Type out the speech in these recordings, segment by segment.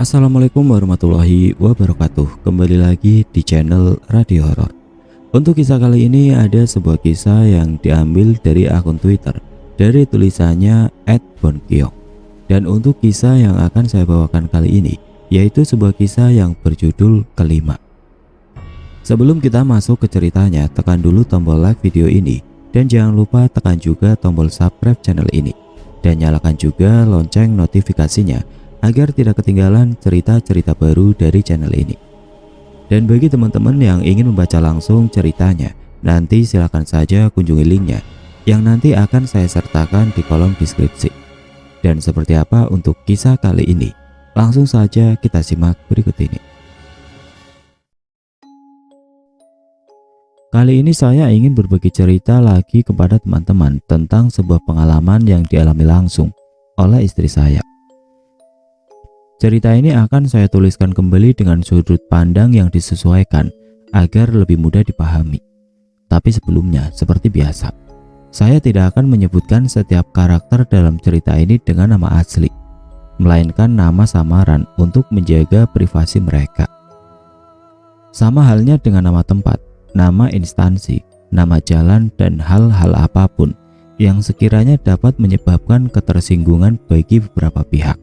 Assalamualaikum warahmatullahi wabarakatuh. Kembali lagi di channel Radio Horor. Untuk kisah kali ini ada sebuah kisah yang diambil dari akun Twitter dari tulisannya @bonkyong. Dan untuk kisah yang akan saya bawakan kali ini yaitu sebuah kisah yang berjudul Kelima. Sebelum kita masuk ke ceritanya, tekan dulu tombol like video ini dan jangan lupa tekan juga tombol subscribe channel ini dan nyalakan juga lonceng notifikasinya agar tidak ketinggalan cerita-cerita baru dari channel ini. Dan bagi teman-teman yang ingin membaca langsung ceritanya, nanti silakan saja kunjungi linknya yang nanti akan saya sertakan di kolom deskripsi. Dan seperti apa untuk kisah kali ini? Langsung saja kita simak berikut ini. Kali ini saya ingin berbagi cerita lagi kepada teman-teman tentang sebuah pengalaman yang dialami langsung oleh istri saya. Cerita ini akan saya tuliskan kembali dengan sudut pandang yang disesuaikan agar lebih mudah dipahami. Tapi sebelumnya, seperti biasa, saya tidak akan menyebutkan setiap karakter dalam cerita ini dengan nama asli, melainkan nama samaran untuk menjaga privasi mereka. Sama halnya dengan nama tempat, nama instansi, nama jalan, dan hal-hal apapun yang sekiranya dapat menyebabkan ketersinggungan bagi beberapa pihak.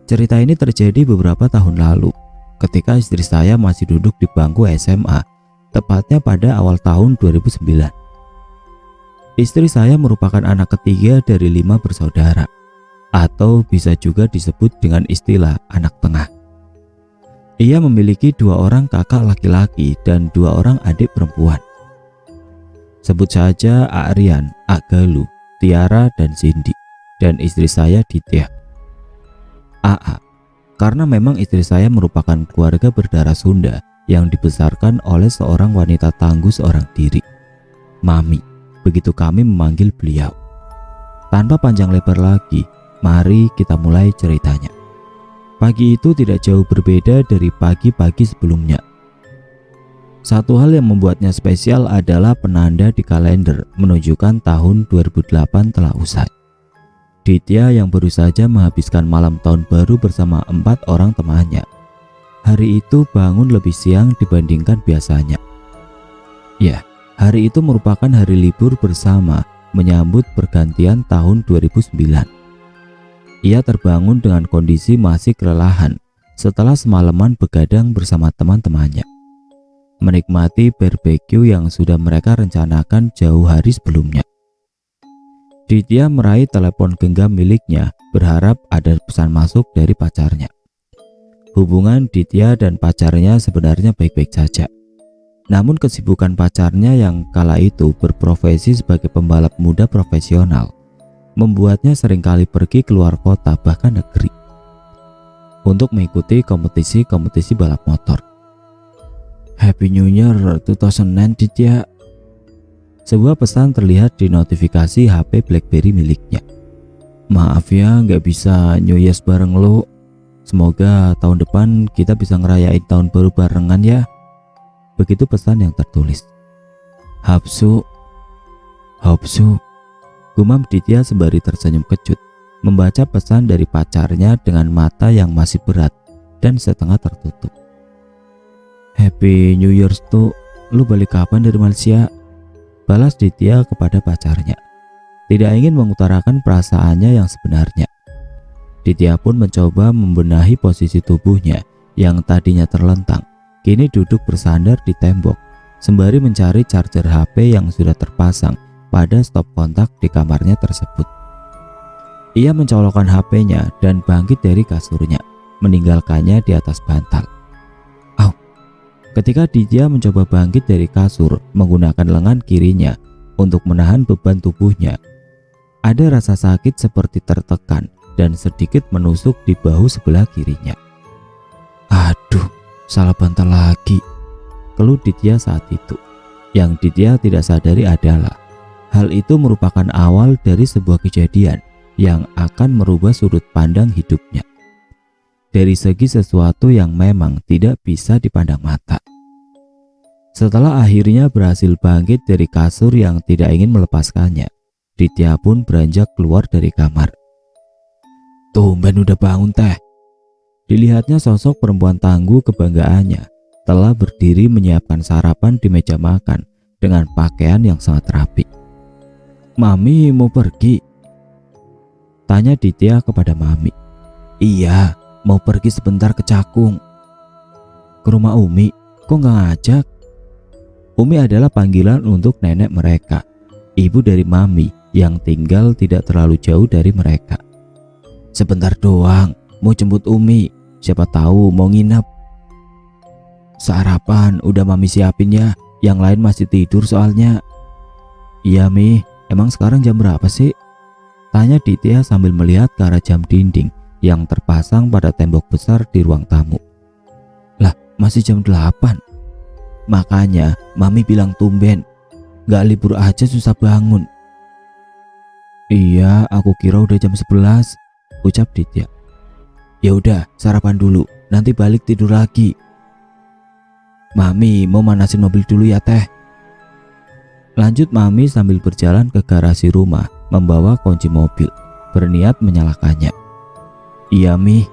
Cerita ini terjadi beberapa tahun lalu ketika istri saya masih duduk di bangku SMA, tepatnya pada awal tahun 2009. Istri saya merupakan anak ketiga dari 5 bersaudara, atau bisa juga disebut dengan istilah anak tengah. Ia memiliki 2 orang kakak laki-laki dan 2 orang adik perempuan. Sebut saja Aryan, Galuh, Tiara, dan Cindy, dan istri saya Ditya. AA, karena memang istri saya merupakan keluarga berdarah Sunda yang dibesarkan oleh seorang wanita tangguh seorang diri, Mami, begitu kami memanggil beliau. Tanpa panjang lebar lagi, mari kita mulai ceritanya. Pagi itu tidak jauh berbeda dari pagi-pagi sebelumnya. Satu hal yang membuatnya spesial adalah penanda di kalender menunjukkan tahun 2008 telah usai. Ditya yang baru saja menghabiskan malam tahun baru bersama 4 orang temannya, hari itu bangun lebih siang dibandingkan biasanya. Ya, hari itu merupakan hari libur bersama menyambut pergantian tahun 2009. Ia terbangun dengan kondisi masih kelelahan setelah semalaman begadang bersama teman-temannya, menikmati barbeque yang sudah mereka rencanakan jauh hari sebelumnya. Ditya meraih telepon genggam miliknya berharap ada pesan masuk dari pacarnya. Hubungan Ditya dan pacarnya sebenarnya baik-baik saja. Namun kesibukan pacarnya yang kala itu berprofesi sebagai pembalap muda profesional membuatnya seringkali pergi keluar kota bahkan negeri untuk mengikuti kompetisi-kompetisi balap motor. Happy New Year 2009 Ditya. Sebuah pesan terlihat di notifikasi HP BlackBerry miliknya. Maaf ya, nggak bisa New Year's bareng lo. Semoga tahun depan kita bisa ngerayain tahun baru barengan ya. Begitu pesan yang tertulis. Hapsu, gumam Ditya sembari tersenyum kecut, membaca pesan dari pacarnya dengan mata yang masih berat dan setengah tertutup. Happy New Year's tuh, lu balik kapan dari Malaysia? Balas Ditya kepada pacarnya, tidak ingin mengutarakan perasaannya yang sebenarnya. Ditya pun mencoba membenahi posisi tubuhnya yang tadinya terlentang, kini duduk bersandar di tembok, sembari mencari charger HP yang sudah terpasang pada stop kontak di kamarnya tersebut. Ia mencolokkan HP-nya dan bangkit dari kasurnya, meninggalkannya di atas bantal. Ketika Ditya mencoba bangkit dari kasur menggunakan lengan kirinya untuk menahan beban tubuhnya, ada rasa sakit seperti tertekan dan sedikit menusuk di bahu sebelah kirinya. Aduh, salah bantal lagi, keluh Ditya saat itu. Yang Ditya tidak sadari adalah hal itu merupakan awal dari sebuah kejadian yang akan merubah sudut pandang hidupnya dari segi sesuatu yang memang tidak bisa dipandang mata. Setelah akhirnya berhasil bangkit dari kasur yang tidak ingin melepaskannya, Ditya pun beranjak keluar dari kamar. Tumben udah bangun teh. Dilihatnya sosok perempuan tangguh kebanggaannya telah berdiri menyiapkan sarapan di meja makan dengan pakaian yang sangat rapi. "Mami mau pergi?" tanya Ditya kepada Mami. "Iya, mau pergi sebentar ke Cakung." "Ke rumah Umi? Kok nggak ngajak?" Umi adalah panggilan untuk nenek mereka, ibu dari Mami yang tinggal tidak terlalu jauh dari mereka. "Sebentar doang, mau jemput Umi, siapa tahu mau nginep." "Sarapan udah Mami siapin ya, yang lain masih tidur soalnya." "Iya Mi, emang sekarang jam berapa sih?" tanya Ditya sambil melihat ke arah jam dinding yang terpasang pada tembok besar di ruang tamu. "Lah, masih jam 8. Makanya Mami bilang tumben, gak libur aja susah bangun." "Iya, aku kira udah jam 11, ucap Ditya. "Ya udah, sarapan dulu, nanti balik tidur lagi." "Mami mau manasin mobil dulu ya Teh." Lanjut Mami sambil berjalan ke garasi rumah membawa kunci mobil, berniat menyalakannya. "Iya Mi."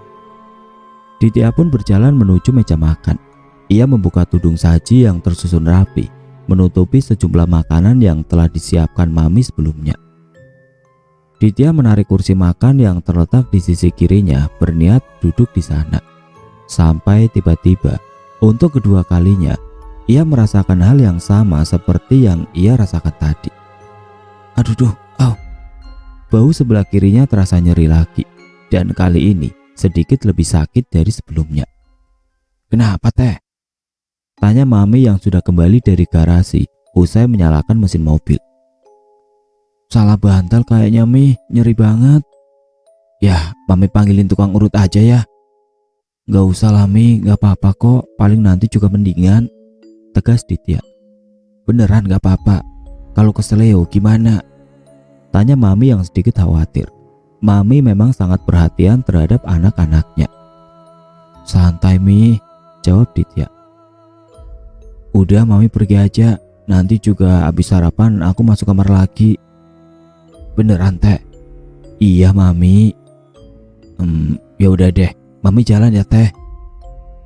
Ditya pun berjalan menuju meja makan. Ia membuka tudung saji yang tersusun rapi, menutupi sejumlah makanan yang telah disiapkan Mami sebelumnya. Ditya menarik kursi makan yang terletak di sisi kirinya, berniat duduk di sana. Sampai tiba-tiba, untuk kedua kalinya, ia merasakan hal yang sama seperti yang ia rasakan tadi. "Aduh duh, au." Bahu sebelah kirinya terasa nyeri lagi, dan kali ini sedikit lebih sakit dari sebelumnya. "Kenapa Teh?" tanya Mami yang sudah kembali dari garasi usai menyalakan mesin mobil. "Salah bantal kayaknya Mi, nyeri banget." "Ya, Mami panggilin tukang urut aja ya." "Gak usah lah Mi, gak apa-apa kok, paling nanti juga mendingan," tegas Ditya. "Beneran gak apa-apa? Kalau keseleo gimana?" tanya Mami yang sedikit khawatir. Mami memang sangat perhatian terhadap anak-anaknya. "Santai Mi," jawab Ditya. "Udah Mami pergi aja, nanti juga habis sarapan aku masuk kamar lagi." "Beneran Teh?" "Iya Mami." Ya udah deh, Mami jalan ya Teh."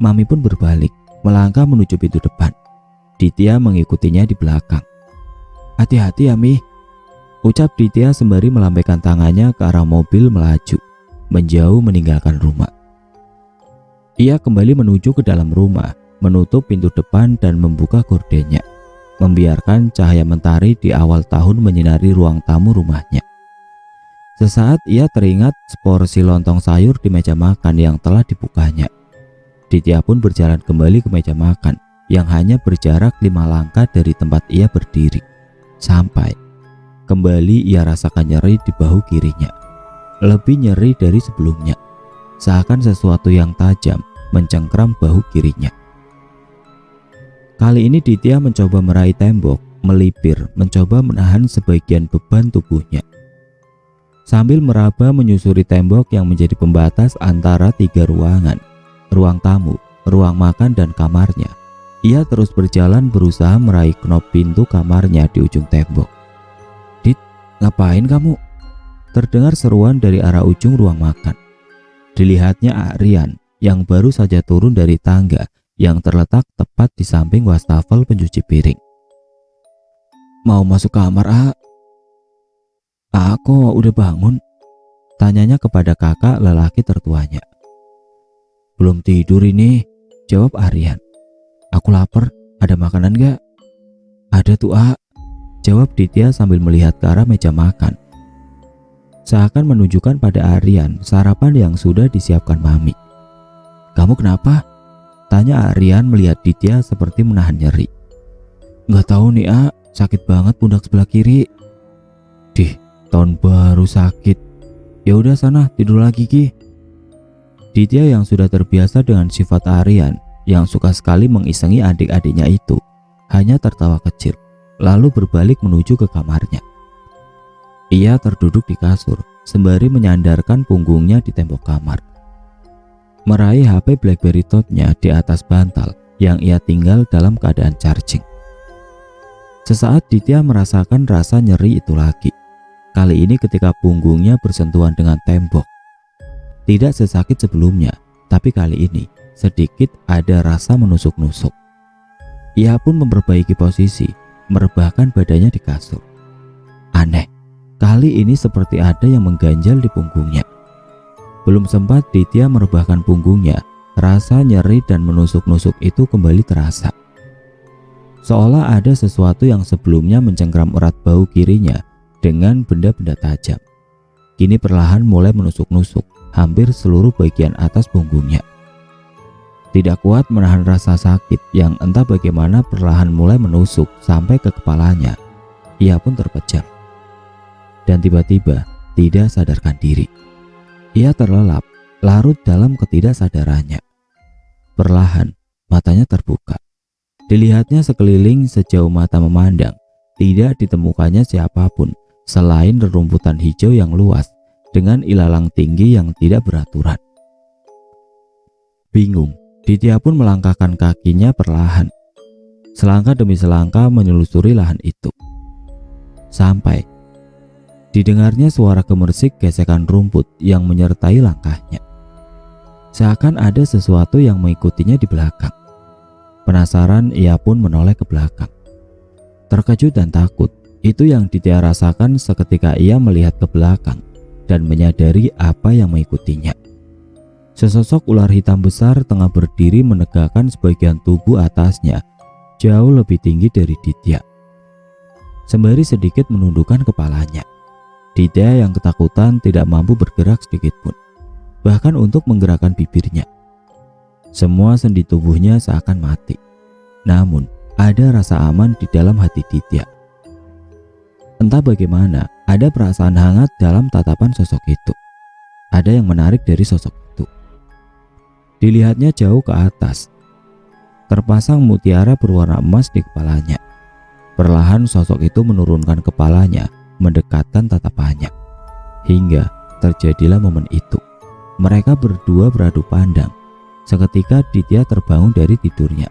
Mami pun berbalik, melangkah menuju pintu depan. Ditya mengikutinya di belakang. "Hati-hati ya Mi," ucap Ditya sembari melambaikan tangannya ke arah mobil melaju, menjauh meninggalkan rumah. Ia kembali menuju ke dalam rumah, menutup pintu depan dan membuka gordennya, membiarkan cahaya mentari di awal tahun menyinari ruang tamu rumahnya. Sesaat ia teringat seporsi lontong sayur di meja makan yang telah dibukanya. Ditya pun berjalan kembali ke meja makan yang hanya berjarak 5 langkah dari tempat ia berdiri. Sampai kembali ia rasakan nyeri di bahu kirinya, lebih nyeri dari sebelumnya, seakan sesuatu yang tajam mencengkram bahu kirinya. Kali ini Ditya mencoba meraih tembok, melipir, mencoba menahan sebagian beban tubuhnya. Sambil meraba menyusuri tembok yang menjadi pembatas antara 3 ruangan, ruang tamu, ruang makan dan kamarnya, ia terus berjalan berusaha meraih knop pintu kamarnya di ujung tembok. "Dit, ngapain kamu?" terdengar seruan dari arah ujung ruang makan. Dilihatnya Aryan yang baru saja turun dari tangga yang terletak tepat di samping wastafel pencuci piring. "Mau masuk kamar, Kok udah bangun?" tanyanya kepada kakak lelaki tertuanya. "Belum tidur ini," jawab Aryan. "Aku lapar, ada makanan gak?" "Ada tuh jawab Ditya sambil melihat ke arah meja makan, seakan menunjukkan pada Aryan sarapan yang sudah disiapkan Mami. "Kamu kenapa?" tanya Aryan melihat Ditya seperti menahan nyeri. "Gak tahu nih sakit banget pundak sebelah kiri." "Dih, tahun baru sakit. Ya udah sana tidur lagi Ki." Ditya yang sudah terbiasa dengan sifat Aryan yang suka sekali mengisengi adik-adiknya itu hanya tertawa kecil, lalu berbalik menuju ke kamarnya. Ia terduduk di kasur sembari menyandarkan punggungnya di tembok kamar, meraih HP BlackBerry Touch-nya di atas bantal yang ia tinggal dalam keadaan charging. Sesaat Ditya merasakan rasa nyeri itu lagi. Kali ini ketika punggungnya bersentuhan dengan tembok. Tidak sesakit sebelumnya, tapi kali ini sedikit ada rasa menusuk-nusuk. Ia pun memperbaiki posisi, merebahkan badannya di kasur. Aneh, kali ini seperti ada yang mengganjal di punggungnya. Belum sempat Ditya merebahkan punggungnya, rasa nyeri dan menusuk-nusuk itu kembali terasa. Seolah ada sesuatu yang sebelumnya mencengkram erat bahu kirinya dengan benda-benda tajam. Kini perlahan mulai menusuk-nusuk hampir seluruh bagian atas punggungnya. Tidak kuat menahan rasa sakit yang entah bagaimana perlahan mulai menusuk sampai ke kepalanya. Ia pun terpejam. Dan tiba-tiba tidak sadarkan diri. Ia terlelap, larut dalam ketidaksadarannya. Perlahan matanya terbuka. Dilihatnya sekeliling sejauh mata memandang. Tidak ditemukannya siapapun selain rerumputan hijau yang luas dengan ilalang tinggi yang tidak beraturan. Bingung, Ditya pun melangkahkan kakinya perlahan. Selangkah demi selangkah menelusuri lahan itu. Sampai didengarnya suara gemersik gesekan rumput yang menyertai langkahnya. Seakan ada sesuatu yang mengikutinya di belakang. Penasaran, ia pun menoleh ke belakang. Terkejut dan takut, itu yang Ditya rasakan seketika ia melihat ke belakang dan menyadari apa yang mengikutinya. Sesosok ular hitam besar tengah berdiri menegakkan sebagian tubuh atasnya jauh lebih tinggi dari Ditya. Sembari sedikit menundukkan kepalanya, Ditya yang ketakutan tidak mampu bergerak sedikit pun, bahkan untuk menggerakkan bibirnya. Semua sendi tubuhnya seakan mati. Namun ada rasa aman di dalam hati Ditya. Entah bagaimana, ada perasaan hangat dalam tatapan sosok itu. Ada yang menarik dari sosok itu. Dilihatnya jauh ke atas. Terpasang mutiara berwarna emas di kepalanya. Perlahan sosok itu menurunkan kepalanya, mendekatkan tatapannya. Hingga terjadilah momen itu. Mereka berdua beradu pandang. Seketika Ditya terbangun dari tidurnya,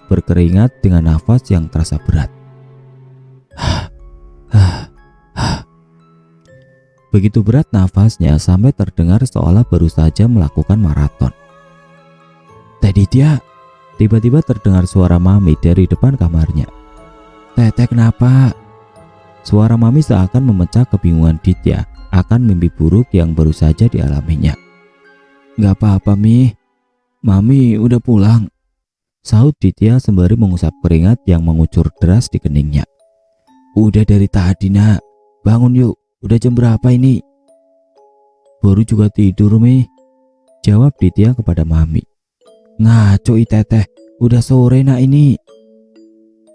berkeringat dengan nafas yang terasa berat. Begitu berat nafasnya sampai terdengar seolah baru saja melakukan maraton. "Teh Ditya," tiba-tiba terdengar suara Mami dari depan kamarnya. "Teteh kenapa?" Suara Mami seakan memecah kebingungan Ditya akan mimpi buruk yang baru saja dialaminya. "Gak apa-apa Mi, Mami udah pulang," sahut Ditya sembari mengusap keringat yang mengucur deras di keningnya. "Udah dari tadi nak, bangun yuk, udah jam berapa ini?" "Baru juga tidur Mi," jawab Ditya kepada Mami. "Ngaco teteh, udah sore nak ini."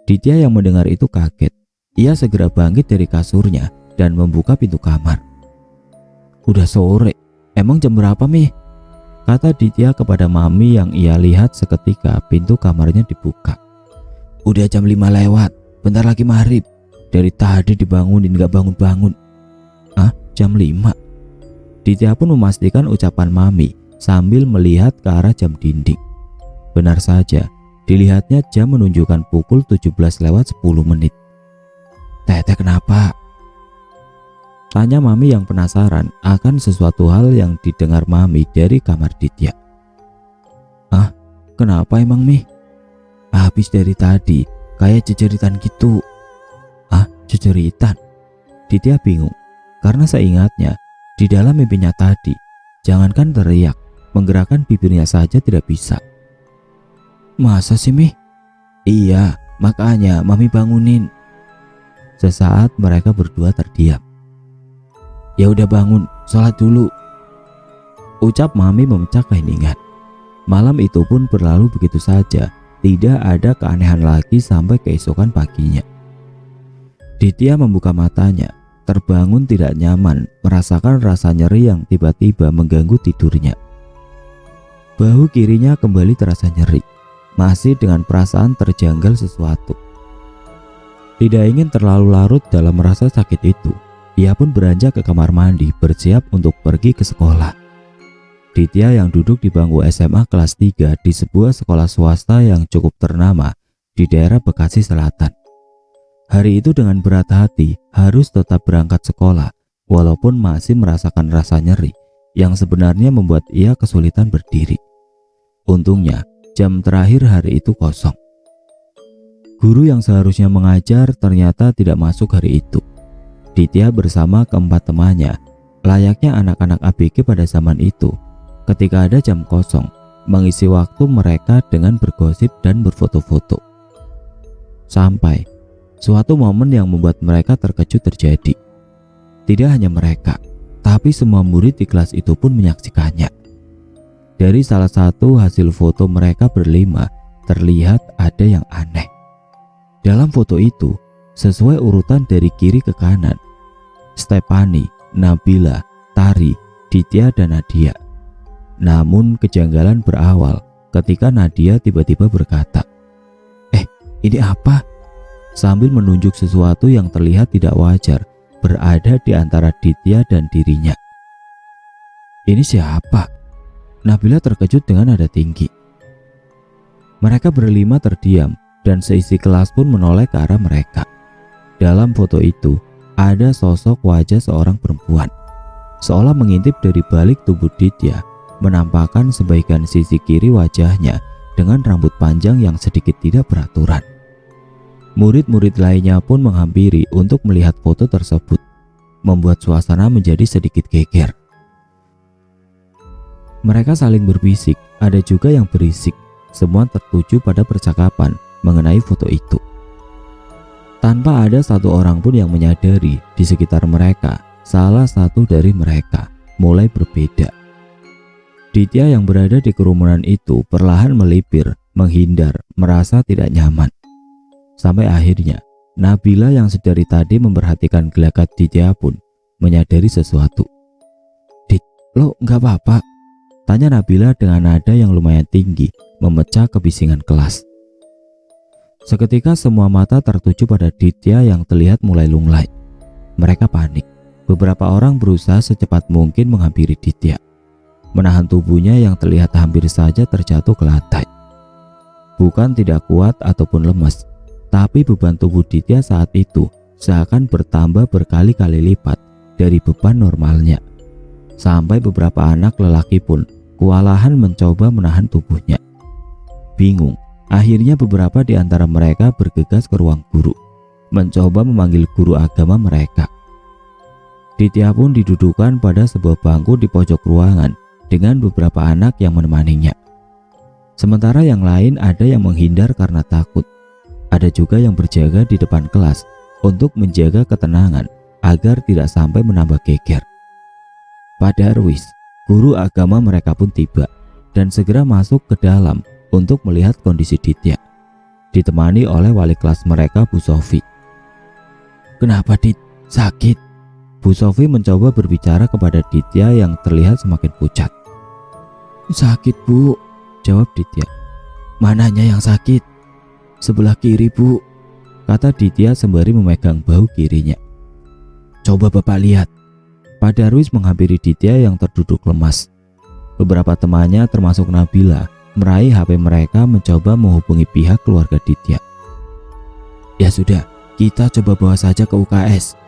Ditya yang mendengar itu kaget. Ia segera bangkit dari kasurnya dan membuka pintu kamar. "Udah sore, emang jam berapa Mi?" kata Ditya kepada Mami yang ia lihat seketika pintu kamarnya dibuka. "Udah jam 5 lewat, bentar lagi maghrib. Dari tadi dibangunin gak bangun-bangun." "Ah, jam 5? Ditya pun memastikan ucapan Mami sambil melihat ke arah jam dinding. Benar saja, dilihatnya jam menunjukkan pukul 17 lewat 10 menit. "Teteh kenapa?" tanya Mami yang penasaran akan sesuatu hal yang didengar Mami dari kamar Ditya. "Ah, kenapa emang Mi?" "Habis dari tadi kayak jejeritan gitu." "Ah, jejeritan?" Ditya bingung karena seingatnya di dalam mimpinya tadi, jangankan teriak, menggerakkan bibirnya saja tidak bisa. "Masa sih Mi?" "Iya, makanya Mami bangunin." Sesaat mereka berdua terdiam. "Ya udah bangun, sholat dulu," ucap Mami memecah keheningan. Malam itu pun berlalu begitu saja, tidak ada keanehan lagi sampai keesokan paginya. Ditya membuka matanya, terbangun tidak nyaman, merasakan rasa nyeri yang tiba-tiba mengganggu tidurnya. Bahu kirinya kembali terasa nyeri, masih dengan perasaan terjanggal sesuatu. Tidak ingin terlalu larut dalam rasa sakit itu, ia pun beranjak ke kamar mandi bersiap untuk pergi ke sekolah. Ditya yang duduk di bangku SMA kelas 3 di sebuah sekolah swasta yang cukup ternama di daerah Bekasi Selatan. Hari itu dengan berat hati harus tetap berangkat sekolah walaupun masih merasakan rasa nyeri yang sebenarnya membuat ia kesulitan berdiri. Untungnya, jam terakhir hari itu kosong. Guru yang seharusnya mengajar ternyata tidak masuk hari itu. Ditya bersama keempat temannya, layaknya anak-anak ABG pada zaman itu, ketika ada jam kosong, mengisi waktu mereka dengan bergosip dan berfoto-foto. Sampai suatu momen yang membuat mereka terkejut terjadi. Tidak hanya mereka, tapi semua murid di kelas itu pun menyaksikannya. Dari salah satu hasil foto mereka berlima, terlihat ada yang aneh. Dalam foto itu, sesuai urutan dari kiri ke kanan, Stefani, Nabila, Tari, Ditya, dan Nadia. Namun kejanggalan berawal ketika Nadia tiba-tiba berkata, ini apa?" Sambil menunjuk sesuatu yang terlihat tidak wajar berada di antara Ditya dan dirinya. "Ini siapa?" Nabila terkejut dengan nada tinggi. Mereka berlima terdiam dan seisi kelas pun menoleh ke arah mereka. Dalam foto itu ada sosok wajah seorang perempuan, seolah mengintip dari balik tubuh Ditya, menampakkan sebagian sisi kiri wajahnya dengan rambut panjang yang sedikit tidak beraturan. Murid-murid lainnya pun menghampiri untuk melihat foto tersebut, membuat suasana menjadi sedikit geger. Mereka saling berbisik, ada juga yang berisik, semua tertuju pada percakapan mengenai foto itu. Tanpa ada satu orang pun yang menyadari di sekitar mereka, salah satu dari mereka mulai berbeda. Ditya yang berada di kerumunan itu perlahan melipir, menghindar, merasa tidak nyaman. Sampai akhirnya, Nabila yang sedari tadi memperhatikan gelagat Ditya pun menyadari sesuatu. "Dit, lo nggak apa-apa?" tanya Nabila dengan nada yang lumayan tinggi, memecah kebisingan kelas. Seketika semua mata tertuju pada Ditya yang terlihat mulai lunglai. Mereka panik. Beberapa orang berusaha secepat mungkin menghampiri Ditya, menahan tubuhnya yang terlihat hampir saja terjatuh ke lantai. Bukan tidak kuat ataupun lemas, tapi beban tubuh Ditya saat itu seakan bertambah berkali-kali lipat dari beban normalnya. Sampai beberapa anak lelaki pun kewalahan mencoba menahan tubuhnya. Bingung, akhirnya beberapa di antara mereka bergegas ke ruang guru, mencoba memanggil guru agama mereka. Ditya pun didudukan pada sebuah bangku di pojok ruangan dengan beberapa anak yang menemaninya. Sementara yang lain ada yang menghindar karena takut. Ada juga yang berjaga di depan kelas untuk menjaga ketenangan agar tidak sampai menambah geger. Pak Darwis, guru agama mereka pun tiba dan segera masuk ke dalam untuk melihat kondisi Ditya, ditemani oleh wali kelas mereka, Bu Sofi. "Kenapa, Dit? Sakit?" Bu Sofi mencoba berbicara kepada Ditya yang terlihat semakin pucat. "Sakit, Bu," jawab Ditya. "Mananya yang sakit?" "Sebelah kiri, Bu," kata Ditya sembari memegang bahu kirinya. "Coba Bapak lihat." Pak Darwis menghampiri Ditya yang terduduk lemas. Beberapa temannya termasuk Nabila meraih HP mereka mencoba menghubungi pihak keluarga Ditya. "Ya sudah, kita coba bawa saja ke UKS."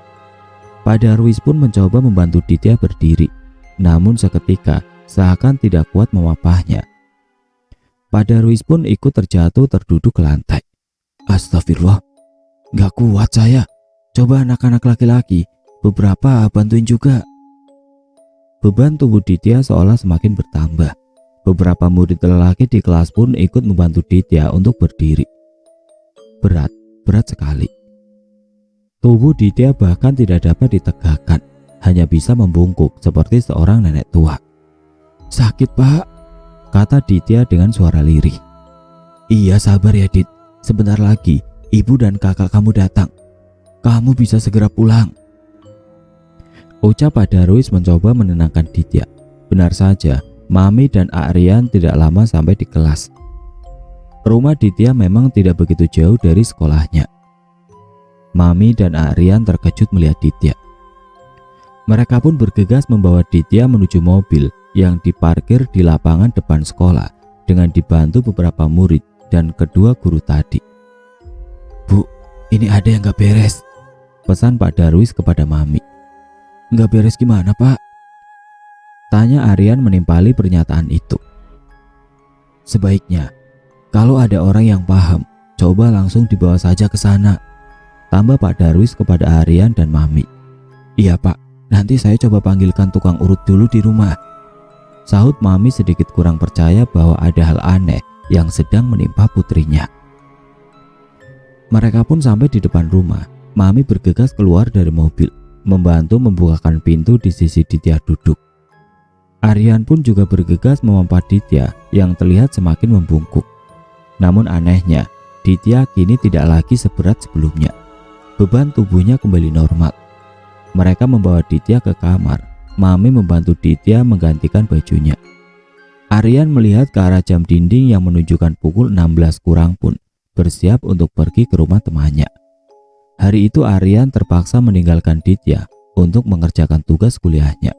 Pak Darwis pun mencoba membantu Ditya berdiri, namun seketika seakan tidak kuat memapahnya. Pak Darwis pun ikut terjatuh terduduk ke lantai. "Astagfirullah, gak kuat saya. Coba anak-anak laki-laki, beberapa bantuin juga." Beban tubuh Ditya seolah semakin bertambah. Beberapa murid lelaki di kelas pun ikut membantu Ditya untuk berdiri. Berat sekali. Tubuh Ditya bahkan tidak dapat ditegakkan, hanya bisa membungkuk seperti seorang nenek tua. "Sakit, Pak," kata Ditya dengan suara lirih. "Iya, sabar ya, Dit. Sebentar lagi ibu dan kakak kamu datang. Kamu bisa segera pulang," ucap Pak Darwis mencoba menenangkan Ditya. Benar saja, Mami dan Aryan tidak lama sampai di kelas. Rumah Ditya memang tidak begitu jauh dari sekolahnya. Mami dan Aryan terkejut melihat Ditya. Mereka pun bergegas membawa Ditya menuju mobil yang diparkir di lapangan depan sekolah dengan dibantu beberapa murid dan kedua guru tadi. "Bu, ini ada yang gak beres," pesan Pak Darwis kepada Mami. "Nggak beres gimana, Pak?" tanya Aryan menimpali pernyataan itu. Sebaiknya, kalau ada orang yang paham, coba langsung dibawa saja ke sana, tambah Pak Darwis kepada Aryan dan Mami. Iya Pak, nanti saya coba panggilkan tukang urut dulu di rumah, sahut Mami sedikit kurang percaya bahwa ada hal aneh yang sedang menimpa putrinya. Mereka pun sampai di depan rumah. Mami bergegas keluar dari mobil, membantu membukakan pintu di sisi Ditya duduk. Aryan pun juga bergegas memompa Ditya yang terlihat semakin membungkuk. Namun anehnya, Ditya kini tidak lagi seberat sebelumnya. Beban tubuhnya kembali normal. Mereka membawa Ditya ke kamar. Mami membantu Ditya menggantikan bajunya. Aryan melihat ke arah jam dinding yang menunjukkan pukul 16 kurang pun, bersiap untuk pergi ke rumah temannya. Hari itu Aryan terpaksa meninggalkan Ditya untuk mengerjakan tugas kuliahnya.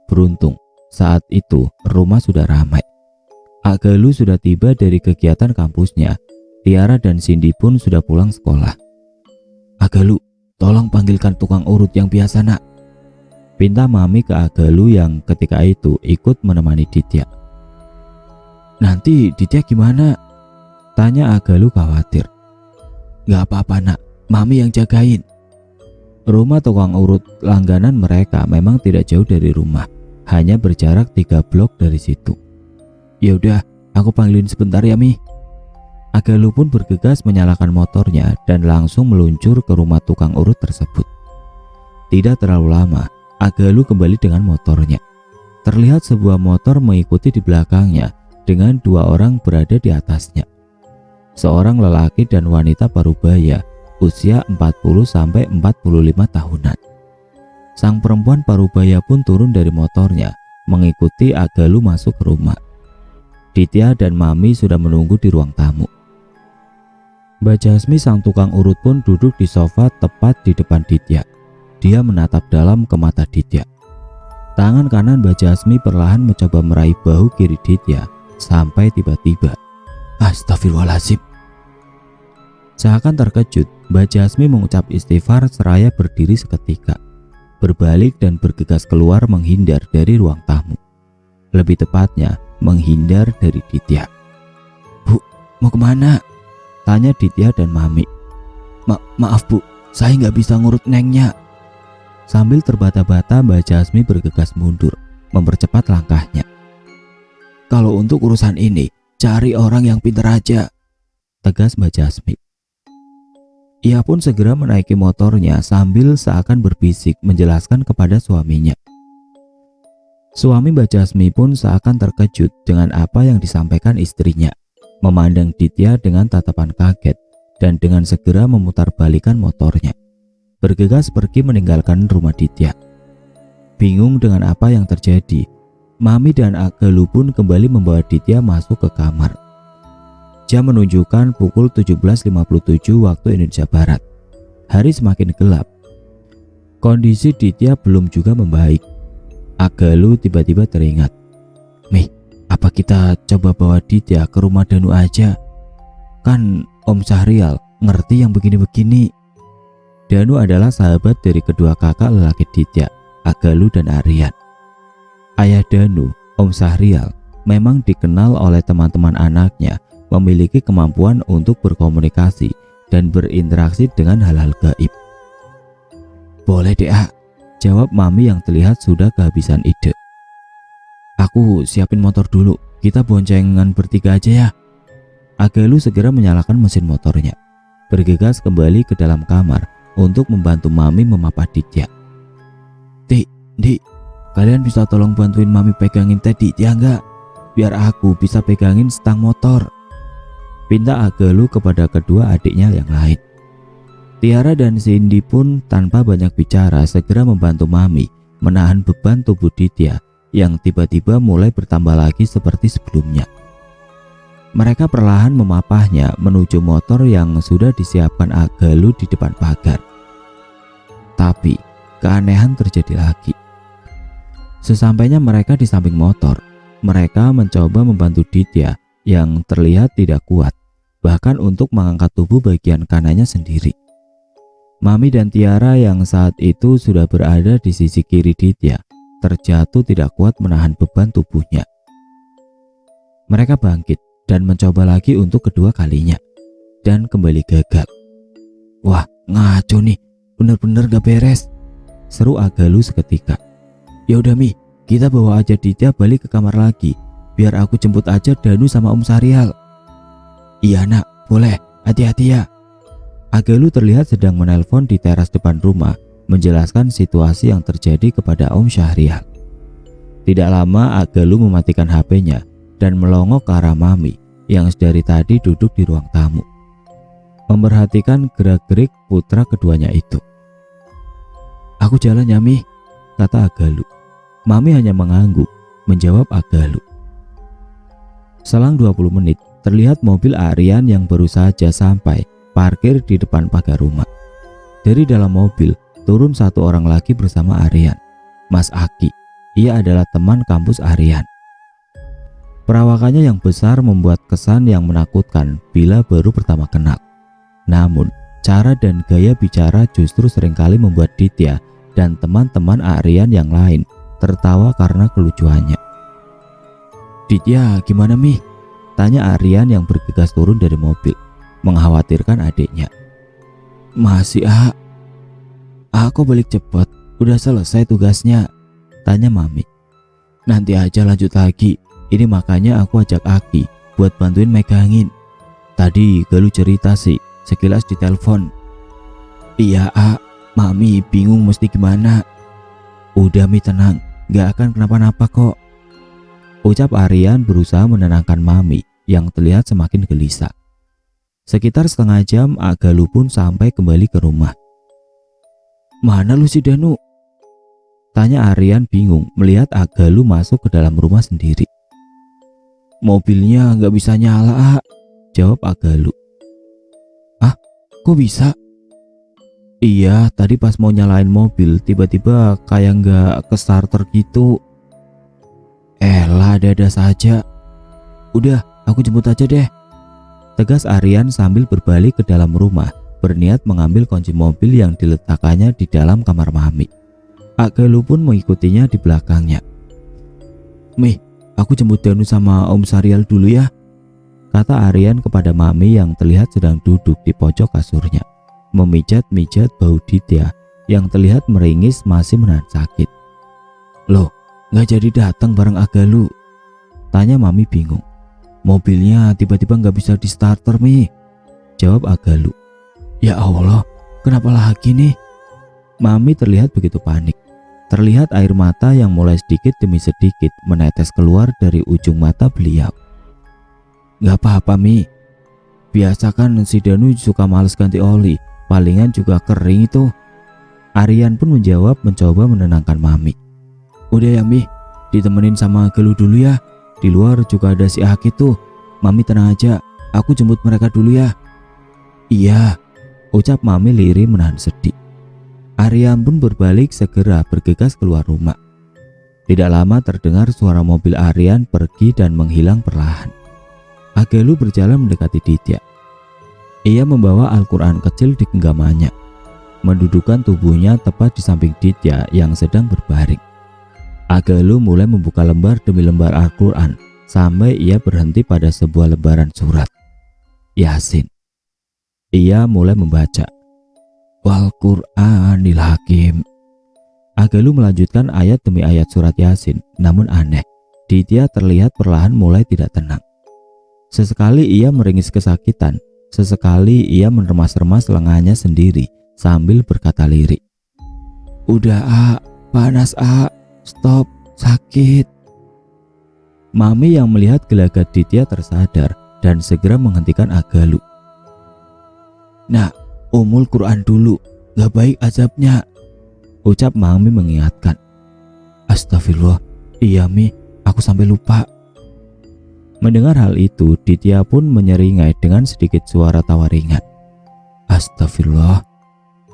Beruntung, saat itu rumah sudah ramai. Agalu sudah tiba dari kegiatan kampusnya. Tiara dan Cindy pun sudah pulang sekolah. Agalu, tolong panggilkan tukang urut yang biasa nak, pinta Mami ke Agalu yang ketika itu ikut menemani Ditya. Nanti Ditya gimana? Tanya Agalu khawatir. Gak apa-apa nak, Mami yang jagain. Rumah tukang urut langganan mereka memang tidak jauh dari rumah, hanya berjarak 3 blok dari situ. Ya udah, aku panggilin sebentar ya Mi. Agalu pun bergegas menyalakan motornya dan langsung meluncur ke rumah tukang urut tersebut. Tidak terlalu lama, Agalu kembali dengan motornya. Terlihat sebuah motor mengikuti di belakangnya dengan 2 orang berada di atasnya. Seorang lelaki dan wanita parubaya usia 40-45 tahunan. Sang perempuan parubaya pun turun dari motornya mengikuti Agalu masuk ke rumah. Ditya dan Mami sudah menunggu di ruang tamu. Mbak Jasmi sang tukang urut pun duduk di sofa tepat di depan Ditya. Dia menatap dalam ke mata Ditya. Tangan kanan Mbak Jasmi perlahan mencoba meraih bahu kiri Ditya sampai tiba-tiba, astagfirullahaladzim. Seakan terkejut, Mbak Jasmi mengucap istighfar seraya berdiri seketika, berbalik dan bergegas keluar menghindar dari ruang tamu. Lebih tepatnya, menghindar dari Ditya. Bu, mau kemana? Tanya Ditya dan Mami. Maaf bu, saya nggak bisa ngurut nengnya. Sambil terbata-bata Mbak Jasmi bergegas mundur, mempercepat langkahnya. Kalau untuk urusan ini, cari orang yang pintar aja, tegas Mbak Jasmi. Ia pun segera menaiki motornya sambil seakan berbisik menjelaskan kepada suaminya. Suami Mbak Jasmi pun seakan terkejut dengan apa yang disampaikan istrinya, memandang Ditya dengan tatapan kaget dan dengan segera memutarbalikan motornya. Bergegas pergi meninggalkan rumah Ditya. Bingung dengan apa yang terjadi, Mami dan Agalu pun kembali membawa Ditya masuk ke kamar. Jam menunjukkan pukul 17.57 waktu Indonesia Barat. Hari semakin gelap. Kondisi Ditya belum juga membaik. Agalu tiba-tiba teringat. Mih, apa kita coba bawa Ditya ke rumah Danu aja? Kan Om Syahrial ngerti yang begini-begini. Danu adalah sahabat dari kedua kakak lelaki Ditya, Agalu dan Aryan. Ayah Danu, Om Syahrial, memang dikenal oleh teman-teman anaknya memiliki kemampuan untuk berkomunikasi dan berinteraksi dengan hal-hal gaib. Boleh deh, jawab Mami yang terlihat sudah kehabisan ide. Aku siapin motor dulu, kita boncengan bertiga aja ya. Agalu segera menyalakan mesin motornya, bergegas kembali ke dalam kamar untuk membantu Mami memapah Ditya. Dik, kalian bisa tolong bantuin Mami pegangin tadi ya enggak? Biar aku bisa pegangin stang motor, pinta Agalu kepada kedua adiknya yang lain. Tiara dan Cindy pun tanpa banyak bicara segera membantu Mami menahan beban tubuh Ditya yang tiba-tiba mulai bertambah lagi seperti sebelumnya. Mereka perlahan memapahnya menuju motor yang sudah disiapkan Agalu di depan pagar. Tapi keanehan terjadi lagi. Sesampainya mereka di samping motor, mereka mencoba membantu Ditya yang terlihat tidak kuat, bahkan untuk mengangkat tubuh bagian kanannya sendiri. Mami dan Tiara yang saat itu sudah berada di sisi kiri Ditya terjatuh tidak kuat menahan beban tubuhnya. Mereka bangkit dan mencoba lagi untuk kedua kalinya dan kembali gagal. Wah, ngaco nih, bener-bener gak beres, seru Agalu seketika. Ya udah Mi, kita bawa aja Ditya balik ke kamar lagi, biar aku jemput aja Danu sama Om Sarial. Iya nak, boleh, hati-hati ya. Agalu terlihat sedang menelpon di teras depan rumah, menjelaskan situasi yang terjadi kepada Om Syahrial. Tidak lama Agalu mematikan HP-nya dan melongok ke arah Mami yang sedari tadi duduk di ruang tamu, memperhatikan gerak-gerik putra keduanya itu. Aku jalan ya Mi, kata Agalu. Mami hanya mengangguk, menjawab Agalu. Selang 20 menit, terlihat mobil Aryan yang baru saja sampai parkir di depan pagar rumah. Dari dalam mobil, turun satu orang lagi bersama Aryan, Mas Aki. Ia adalah teman kampus Aryan. Perawakannya yang besar membuat kesan yang menakutkan bila baru pertama kenal. Namun, cara dan gaya bicara justru seringkali membuat Ditya dan teman-teman Aryan yang lain tertawa karena kelucuannya. Ditya, gimana Mi? Tanya Aryan yang bergegas turun dari mobil, mengkhawatirkan adiknya. Masih aku balik cepet, udah selesai tugasnya, tanya Mami. Nanti aja lanjut lagi, ini makanya aku ajak Aki buat bantuin megangin. Tadi Galuh cerita sih, sekilas di telepon. Iya Mami bingung mesti gimana. Udah Mi, tenang, gak akan kenapa-napa kok, ucap Aryan berusaha menenangkan Mami yang terlihat semakin gelisah. Sekitar setengah jam Agalu pun sampai kembali ke rumah. Mana lu si Danu? Tanya Aryan bingung melihat Agalu masuk ke dalam rumah sendiri. Mobilnya gak bisa nyala jawab Agalu. Kok bisa? Iya, tadi pas mau nyalain mobil tiba-tiba kayak gak ke starter gitu. Elah, dada saja. Udah, aku jemput aja deh, tegas Aryan sambil berbalik ke dalam rumah, berniat mengambil kunci mobil yang diletakkannya di dalam kamar Mami. Agalu pun mengikutinya di belakangnya. Mi, aku jemput Danu sama Om Sarial dulu ya, kata Aryan kepada Mami yang terlihat sedang duduk di pojok kasurnya, memijat-mijat bau Ditya yang terlihat meringis masih menahan sakit. Loh, gak jadi datang bareng Agalu? Tanya Mami bingung. Mobilnya tiba-tiba gak bisa di starter Mi, jawab Agalu. Ya Allah, kenapa lagi nih? Mami terlihat begitu panik. Terlihat air mata yang mulai sedikit demi sedikit menetes keluar dari ujung mata beliau. Gak apa-apa Mi, biasa kan si Danu suka males ganti oli, palingan juga kering itu. Aryan pun menjawab mencoba menenangkan Mami. Udah ya Mi, ditemenin sama Galuh dulu ya. Di luar juga ada si Aki tuh. Mami tenang aja, aku jemput mereka dulu ya. Iya, ucap Mami lirih menahan sedih. Aryan pun berbalik segera bergegas keluar rumah. Tidak lama terdengar suara mobil Aryan pergi dan menghilang perlahan. Agalu berjalan mendekati Ditya. Ia membawa Al-Quran kecil di genggamannya, mendudukkan tubuhnya tepat di samping Ditya yang sedang berbaring. Agalu mulai membuka lembar demi lembar Al-Quran sampai ia berhenti pada sebuah lembaran surat Yasin. Ia mulai membaca, Wal Qur'anil Hakim. Agalu melanjutkan ayat demi ayat surat Yasin, namun aneh, Ditya terlihat perlahan mulai tidak tenang. Sesekali ia meringis kesakitan, sesekali ia meremas-remas lengannya sendiri sambil berkata lirik. Udah panas stop, sakit. Mami yang melihat gelagat Ditya tersadar dan segera menghentikan Agalu. Nah, umul Quran dulu, gak baik azabnya, ucap Mami mengingatkan. Astagfirullah, iya Mi, aku sampai lupa. Mendengar hal itu, Ditya pun menyeringai dengan sedikit suara tawa ringan. Astagfirullah.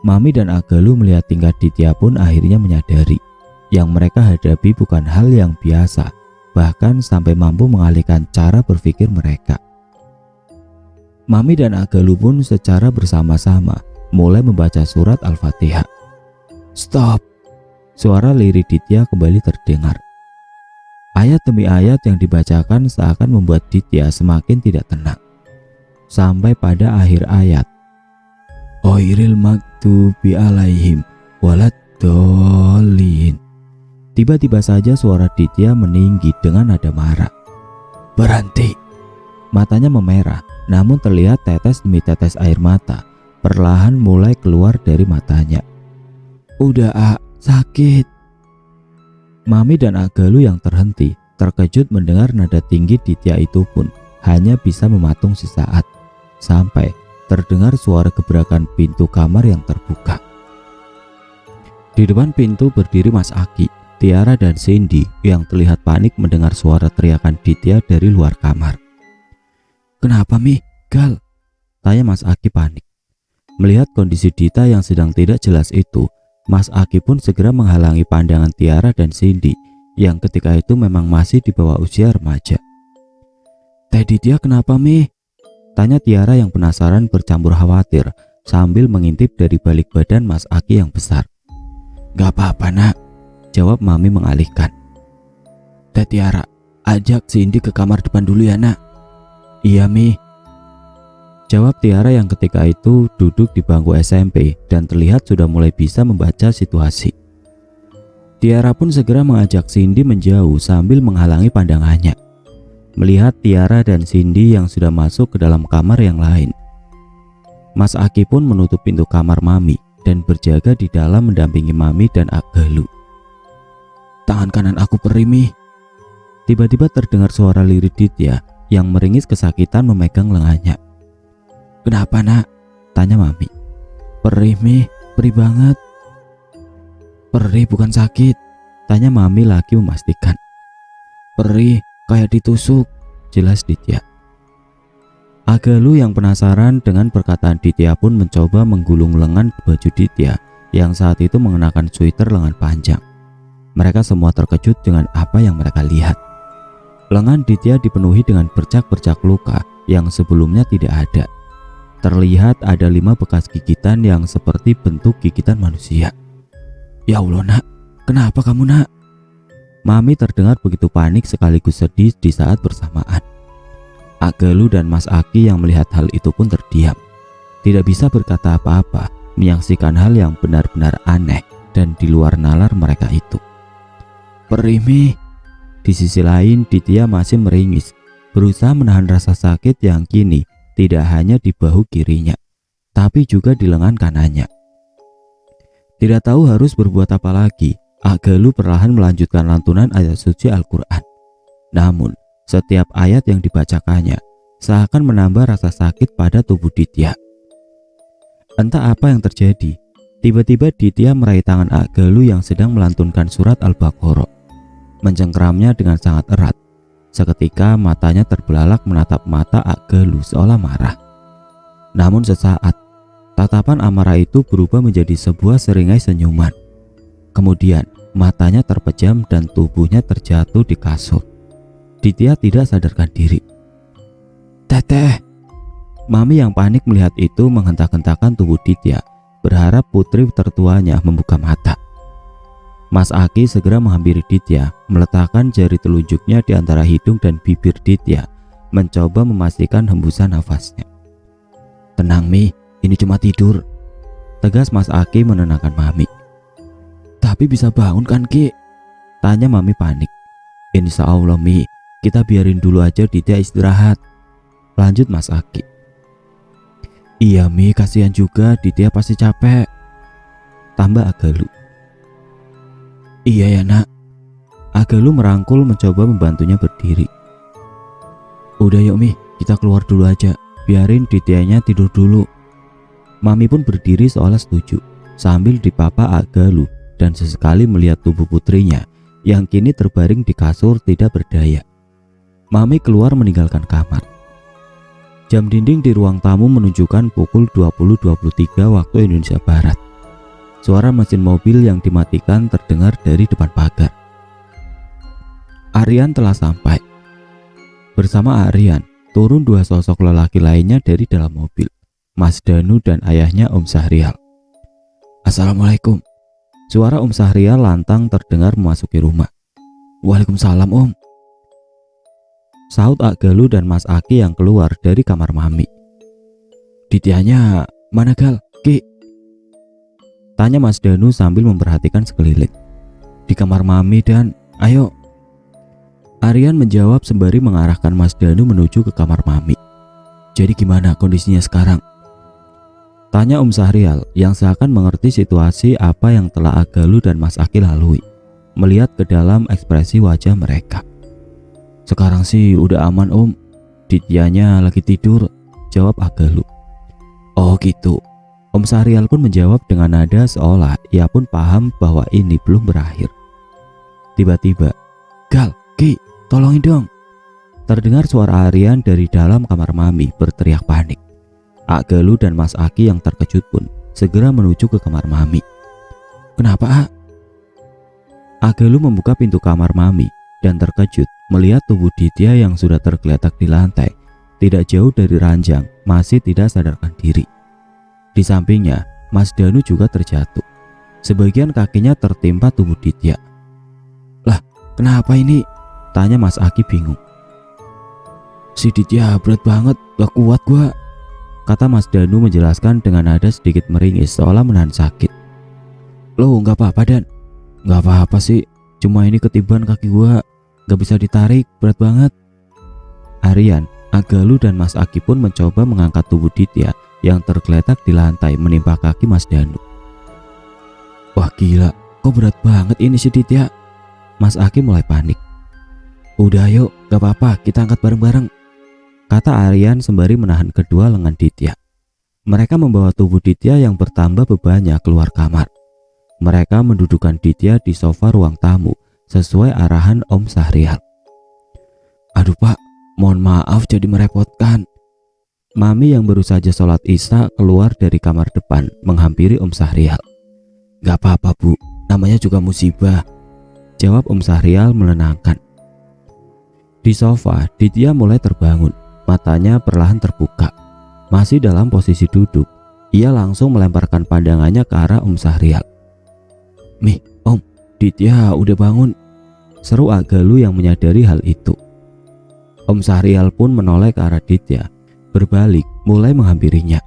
Mami dan Agalu melihat tingkah Ditya pun akhirnya menyadari yang mereka hadapi bukan hal yang biasa, bahkan sampai mampu mengalihkan cara berpikir mereka. Mami dan Agalu pun secara bersama-sama mulai membaca surat Al-Fatihah. Stop! Suara lirih Ditya kembali terdengar. Ayat demi ayat yang dibacakan seakan membuat Ditya semakin tidak tenang. Sampai pada akhir ayat, Ghairil maghdubi alaihim waladdallin. Tiba-tiba saja suara Ditya meninggi dengan nada marah. Berhenti! Matanya memerah, namun terlihat tetes demi tetes air mata perlahan mulai keluar dari matanya. Udah, sakit. Mami dan Galuh yang terhenti, terkejut mendengar nada tinggi Ditya itu pun hanya bisa mematung sesaat, sampai terdengar suara gebrakan pintu kamar yang terbuka. Di depan pintu berdiri Mas Aki, Tiara dan Cindy yang terlihat panik mendengar suara teriakan Ditya dari luar kamar. Kenapa Mi? Gal? Tanya Mas Aki panik. Melihat kondisi Dita yang sedang tidak jelas itu, Mas Aki pun segera menghalangi pandangan Tiara dan Cindy yang ketika itu memang masih di bawah usia remaja. Teh Ditya kenapa Mi? Tanya Tiara yang penasaran bercampur khawatir sambil mengintip dari balik badan Mas Aki yang besar. Gak apa-apa nak, jawab Mami mengalihkan. Teh Tiara, ajak Cindy ke kamar depan dulu ya nak. Iya Mi, jawab Tiara yang ketika itu duduk di bangku SMP dan terlihat sudah mulai bisa membaca situasi. Tiara pun segera mengajak Cindy menjauh sambil menghalangi pandangannya. Melihat Tiara dan Cindy yang sudah masuk ke dalam kamar yang lain, Mas Aki pun menutup pintu kamar Mami dan berjaga di dalam mendampingi Mami dan Galuh. Tangan kanan aku perih Mi. Tiba-tiba terdengar suara lirik Ditya yang meringis kesakitan memegang lengannya. Kenapa nak? Tanya Mami. Perih Mi, perih banget. Perih bukan sakit, tanya Mami lagi memastikan. Perih kayak ditusuk, jelas Ditya. Galuh yang penasaran dengan perkataan Ditya pun mencoba menggulung lengan baju Ditya yang saat itu mengenakan sweater lengan panjang. Mereka semua terkejut dengan apa yang mereka lihat. Lengan Ditya dipenuhi dengan bercak-bercak luka yang sebelumnya tidak ada. Terlihat ada 5 bekas gigitan yang seperti bentuk gigitan manusia. Ya Allah nak, kenapa kamu nak? Mami terdengar begitu panik sekaligus sedih di saat bersamaan. Galuh dan Mas Aki yang melihat hal itu pun terdiam. Tidak bisa berkata apa-apa, menyaksikan hal yang benar-benar aneh dan di luar nalar mereka itu. Perih Mi. Di sisi lain Ditya masih meringis, berusaha menahan rasa sakit yang kini tidak hanya di bahu kirinya, tapi juga di lengan kanannya. Tidak tahu harus berbuat apa lagi, Galuh perlahan melanjutkan lantunan ayat suci Al-Quran. Namun, setiap ayat yang dibacakannya seakan menambah rasa sakit pada tubuh Ditya. Entah apa yang terjadi, tiba-tiba Ditya meraih tangan Galuh yang sedang melantunkan surat Al-Baqarah. Mencengkeramnya dengan sangat erat. Seketika matanya terbelalak menatap mata Galuh seolah marah. Namun sesaat, tatapan amarah itu berubah menjadi sebuah seringai senyuman. Kemudian matanya terpejam dan tubuhnya terjatuh di kasur. Ditya tidak sadarkan diri. Teteh. Mami yang panik melihat itu menghentak-hentakan tubuh Ditya, berharap putri tertuanya membuka mata. Mas Aki segera menghampiri Ditya, meletakkan jari telunjuknya di antara hidung dan bibir Ditya, mencoba memastikan hembusan nafasnya. Tenang Mi, ini cuma tidur, tegas Mas Aki menenangkan Mami. Tapi bisa bangun kan Ki? Tanya Mami panik. Insya Allah Mi, kita biarin dulu aja Ditya istirahat, lanjut Mas Aki. Iya Mi, kasihan juga Ditya pasti capek, tambah Galuh. Iya ya nak. Galuh merangkul mencoba membantunya berdiri. Udah yuk Mi, kita keluar dulu aja, biarin Dityanya tidur dulu. Mami pun berdiri seolah setuju, sambil dipapa Galuh dan sesekali melihat tubuh putrinya yang kini terbaring di kasur tidak berdaya. Mami keluar meninggalkan kamar. Jam dinding di ruang tamu menunjukkan pukul 20.23 waktu Indonesia Barat. Suara mesin mobil yang dimatikan terdengar dari depan pagar. Aryan telah sampai. Bersama Aryan, turun 2 sosok lelaki lainnya dari dalam mobil, Mas Danu dan ayahnya Om Sahrial. Assalamualaikum. Suara Om Sahrial lantang terdengar memasuki rumah. Waalaikumsalam Om. Sahut Ak Galuh dan Mas Aki yang keluar dari kamar Mami. Dityanya mana Gal? Ki? Tanya Mas Danu sambil memperhatikan sekeliling. Di kamar Mami Dan, ayo. Aryan menjawab sembari mengarahkan Mas Danu menuju ke kamar Mami. Jadi gimana kondisinya sekarang? Tanya Syahrial yang seakan mengerti situasi apa yang telah Ak Galuh dan Mas Aki lalui, melihat ke dalam ekspresi wajah mereka. Sekarang sih udah aman Om, Dityanya lagi tidur, jawab Ak Galuh. Oh gitu. Syahrial pun menjawab dengan nada seolah ia pun paham bahwa ini belum berakhir. Tiba-tiba, Gal, Ki, tolongin dong. Terdengar suara Aryan dari dalam kamar Mami berteriak panik. Ak Galuh dan Mas Aki yang terkejut pun segera menuju ke kamar Mami. Kenapa Ak? Ak Galuh membuka pintu kamar Mami dan terkejut melihat tubuh Ditya yang sudah tergeletak di lantai, tidak jauh dari ranjang, masih tidak sadarkan diri. Di sampingnya, Mas Danu juga terjatuh. Sebagian kakinya tertimpa tubuh Ditya. Lah, kenapa ini? Tanya Mas Aki bingung. Si Ditya berat banget, gak kuat gua, kata Mas Danu menjelaskan dengan nada sedikit meringis seolah menahan sakit. Lo gak apa-apa Dan? Gak apa-apa sih, cuma ini ketiban kaki gua, gak bisa ditarik, berat banget. Aryan, Ak Galuh dan Mas Aki pun mencoba mengangkat tubuh Ditya yang tergeletak di lantai menimpa kaki Mas Danu. Wah gila, kok berat banget ini si Ditya? Mas Aki mulai panik. Udah yuk, gak apa-apa, kita angkat bareng-bareng, kata Aryan sembari menahan kedua lengan Ditya. Mereka membawa tubuh Ditya yang bertambah bebannya keluar kamar. Mereka mendudukan Ditya di sofa ruang tamu sesuai arahan Syahrial. Aduh Pak, mohon maaf jadi merepotkan. Mami yang baru saja sholat Isya keluar dari kamar depan menghampiri Syahrial. Gak apa-apa Bu, namanya juga musibah, jawab Syahrial menenangkan. Di sofa, Ditya mulai terbangun. Matanya perlahan terbuka. Masih dalam posisi duduk, ia langsung melemparkan pandangannya ke arah Syahrial. Mih, Om, Ditya udah bangun, seru Ak Galuh yang menyadari hal itu. Syahrial pun menoleh ke arah Ditya, berbalik mulai menghampirinya.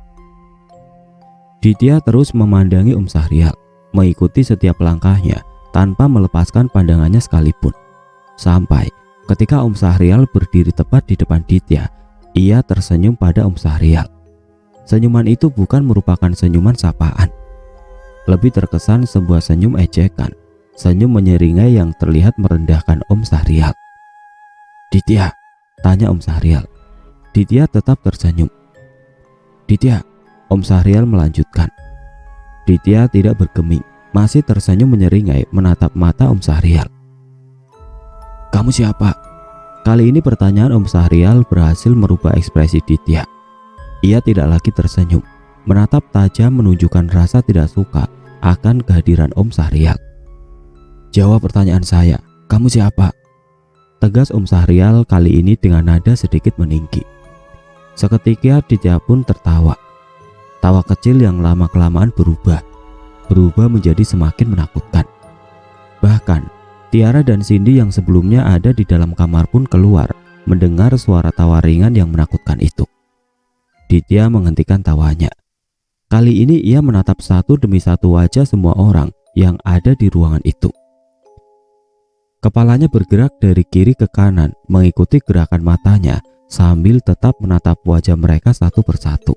Ditya terus memandangi Syahrial, mengikuti setiap langkahnya tanpa melepaskan pandangannya sekalipun. Sampai ketika Syahrial berdiri tepat di depan Ditya, ia tersenyum pada Syahrial. Senyuman itu bukan merupakan senyuman sapaan. Lebih terkesan sebuah senyum ejekan, senyum menyeringai yang terlihat merendahkan Syahrial. Ditya, tanya Syahrial. Ditya tetap tersenyum. Ditya, Syahrial melanjutkan. Ditya tidak bergeming, masih tersenyum menyeringai menatap mata Syahrial. Kamu siapa? Kali ini pertanyaan Syahrial berhasil merubah ekspresi Ditya. Ia tidak lagi tersenyum, menatap tajam menunjukkan rasa tidak suka akan kehadiran Syahrial. Jawab pertanyaan saya, kamu siapa? Tegas Syahrial kali ini dengan nada sedikit meninggi. Seketika Ditya pun tertawa. Tawa kecil yang lama-kelamaan berubah menjadi semakin menakutkan. Bahkan Tiara dan Cindy yang sebelumnya ada di dalam kamar pun keluar mendengar suara tawa ringan yang menakutkan itu. Ditya menghentikan tawanya. Kali ini ia menatap satu demi satu wajah semua orang yang ada di ruangan itu. Kepalanya bergerak dari kiri ke kanan mengikuti gerakan matanya sambil tetap menatap wajah mereka satu persatu.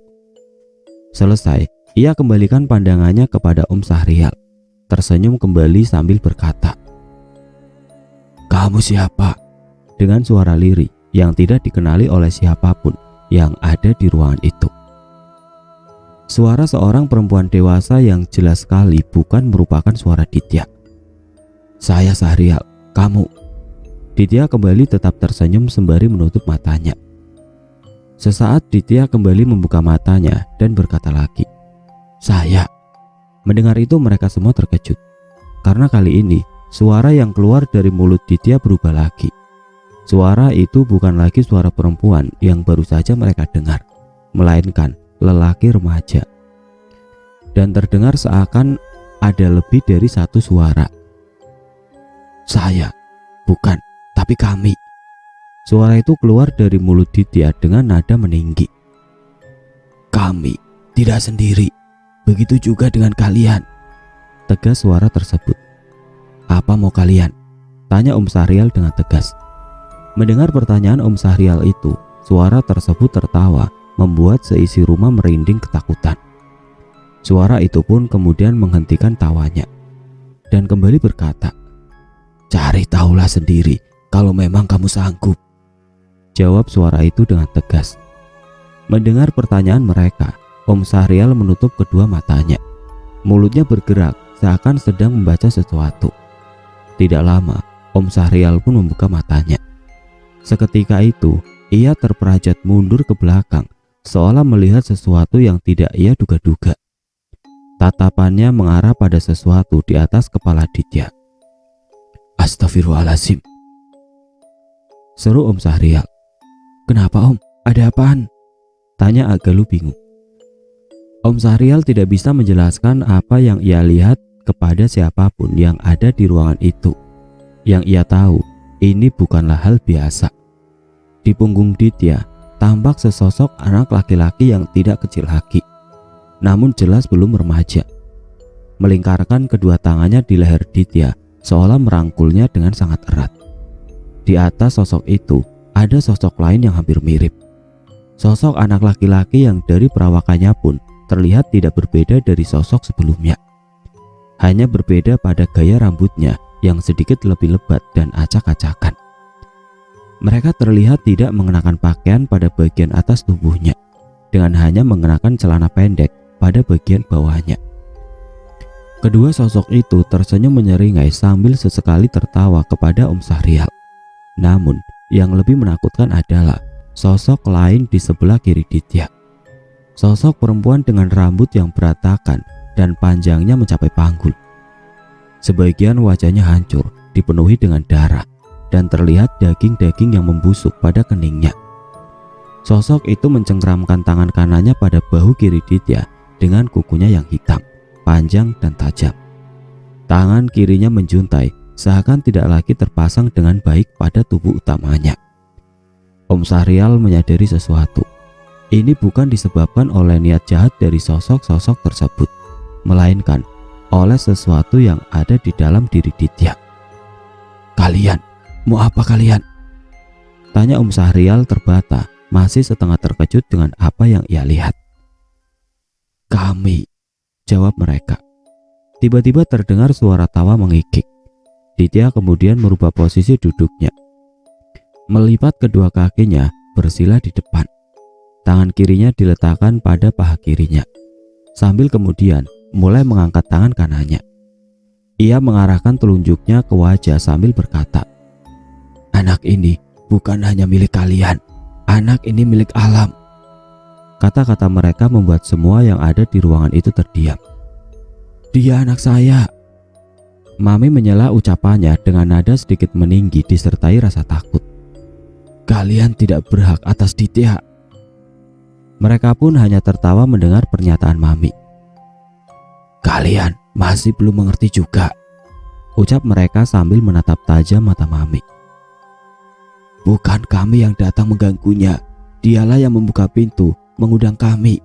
Selesai, ia kembalikan pandangannya kepada Syahrial, tersenyum kembali sambil berkata, kamu siapa? Dengan suara lirih yang tidak dikenali oleh siapapun yang ada di ruangan itu. Suara seorang perempuan dewasa yang jelas sekali bukan merupakan suara Ditya. Saya Syahrial, kamu. Ditya kembali tetap tersenyum sembari menutup matanya. Sesaat Ditya kembali membuka matanya dan berkata lagi, saya. Mendengar itu mereka semua terkejut, karena kali ini suara yang keluar dari mulut Ditya berubah lagi. Suara itu bukan lagi suara perempuan yang baru saja mereka dengar, melainkan lelaki remaja. Dan terdengar seakan ada lebih dari satu suara. Saya, bukan, tapi kami. Suara itu keluar dari mulut Ditya dengan nada meninggi. Kami tidak sendiri, begitu juga dengan kalian, tegas suara tersebut. Apa mau kalian? Tanya Om Sahrial dengan tegas. Mendengar pertanyaan Om Sahrial itu, suara tersebut tertawa, membuat seisi rumah merinding ketakutan. Suara itu pun kemudian menghentikan tawanya dan kembali berkata, cari tahulah sendiri kalau memang kamu sanggup, jawab suara itu dengan tegas. Mendengar pertanyaan mereka, Om Sahrial menutup kedua matanya. Mulutnya bergerak seakan sedang membaca sesuatu. Tidak lama, Om Sahrial pun membuka matanya. Seketika itu, ia terperajat mundur ke belakang, seolah melihat sesuatu yang tidak ia duga-duga. Tatapannya mengarah pada sesuatu di atas kepala Ditya. Astagfirullahaladzim, seru Om Sahrial. Kenapa Om? Ada apaan? Tanya Agalu bingung. Om Sahrial tidak bisa menjelaskan apa yang ia lihat kepada siapapun yang ada di ruangan itu. Yang ia tahu, ini bukanlah hal biasa. Di punggung Ditya tampak sesosok anak laki-laki yang tidak kecil lagi, namun jelas belum remaja. Melingkarkan kedua tangannya di leher Ditya, seolah merangkulnya dengan sangat erat. Di atas sosok itu ada sosok lain yang hampir mirip. Sosok anak laki-laki yang dari perawakannya pun terlihat tidak berbeda dari sosok sebelumnya. Hanya berbeda pada gaya rambutnya yang sedikit lebih lebat dan acak-acakan. Mereka terlihat tidak mengenakan pakaian pada bagian atas tubuhnya, dengan hanya mengenakan celana pendek pada bagian bawahnya. Kedua sosok itu tersenyum menyeringai sambil sesekali tertawa kepada Om Sahrial. Namun, yang lebih menakutkan adalah sosok lain di sebelah kiri Ditya. Sosok perempuan dengan rambut yang berantakan dan panjangnya mencapai panggul. Sebagian wajahnya hancur, dipenuhi dengan darah, dan terlihat daging-daging yang membusuk pada keningnya. Sosok itu mencengkramkan tangan kanannya pada bahu kiri Ditya dengan kukunya yang hitam, panjang dan tajam. Tangan kirinya menjuntai, seakan tidak lagi terpasang dengan baik pada tubuh utamanya. Om Sahrial menyadari sesuatu. Ini bukan disebabkan oleh niat jahat dari sosok-sosok tersebut, melainkan oleh sesuatu yang ada di dalam diri Ditya. Kalian, mau apa kalian? Tanya Om Sahrial terbata, masih setengah terkejut dengan apa yang ia lihat. Kami, jawab mereka. Tiba-tiba terdengar suara tawa mengikik. Ditya kemudian merubah posisi duduknya. Melipat kedua kakinya bersila di depan. Tangan kirinya diletakkan pada paha kirinya, sambil kemudian mulai mengangkat tangan kanannya. Ia mengarahkan telunjuknya ke wajah sambil berkata, anak ini bukan hanya milik kalian, anak ini milik alam. Kata-kata mereka membuat semua yang ada di ruangan itu terdiam. Dia anak saya. Mami menyela ucapannya dengan nada sedikit meninggi disertai rasa takut. Kalian tidak berhak atas Ditya. Mereka pun hanya tertawa mendengar pernyataan Mami. Kalian masih belum mengerti juga, ucap mereka sambil menatap tajam mata Mami. Bukan kami yang datang mengganggunya, dialah yang membuka pintu, mengundang kami.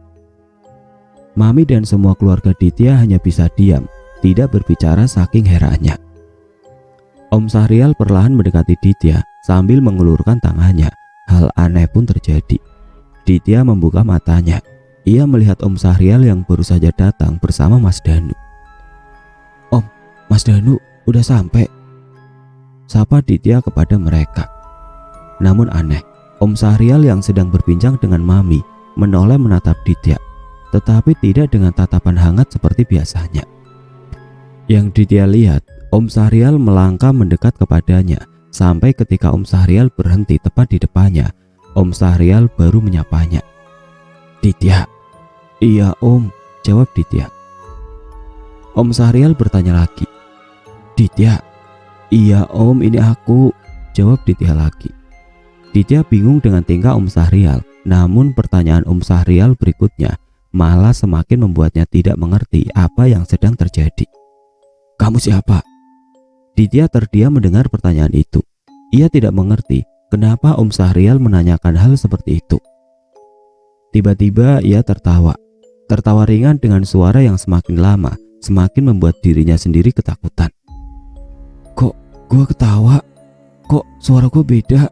Mami dan semua keluarga Ditya hanya bisa diam, tidak berbicara saking herannya. Om Sahrial perlahan mendekati Ditya sambil mengulurkan tangannya. Hal aneh pun terjadi. Ditya membuka matanya. Ia melihat Om Sahrial yang baru saja datang bersama Mas Danu. Om, Mas Danu udah sampai, sapa Ditya kepada mereka. Namun aneh, Om Sahrial yang sedang berbincang dengan Mami menoleh menatap Ditya, tetapi tidak dengan tatapan hangat seperti biasanya. Yang Ditya lihat, Om Sahrial melangkah mendekat kepadanya, sampai ketika Om Sahrial berhenti tepat di depannya, Om Sahrial baru menyapanya. Ditya. Iya Om, jawab Ditya. Om Sahrial bertanya lagi. Ditya. Iya Om, ini aku, jawab Ditya lagi. Ditya bingung dengan tingkah Om Sahrial, namun pertanyaan Om Sahrial berikutnya malah semakin membuatnya tidak mengerti apa yang sedang terjadi. Kamu siapa? Ditya terdiam mendengar pertanyaan itu. Ia tidak mengerti kenapa Om Sahrial menanyakan hal seperti itu. Tiba-tiba ia tertawa. Tertawa ringan dengan suara yang semakin lama semakin membuat dirinya sendiri ketakutan. Kok gua ketawa? Kok suara gua beda?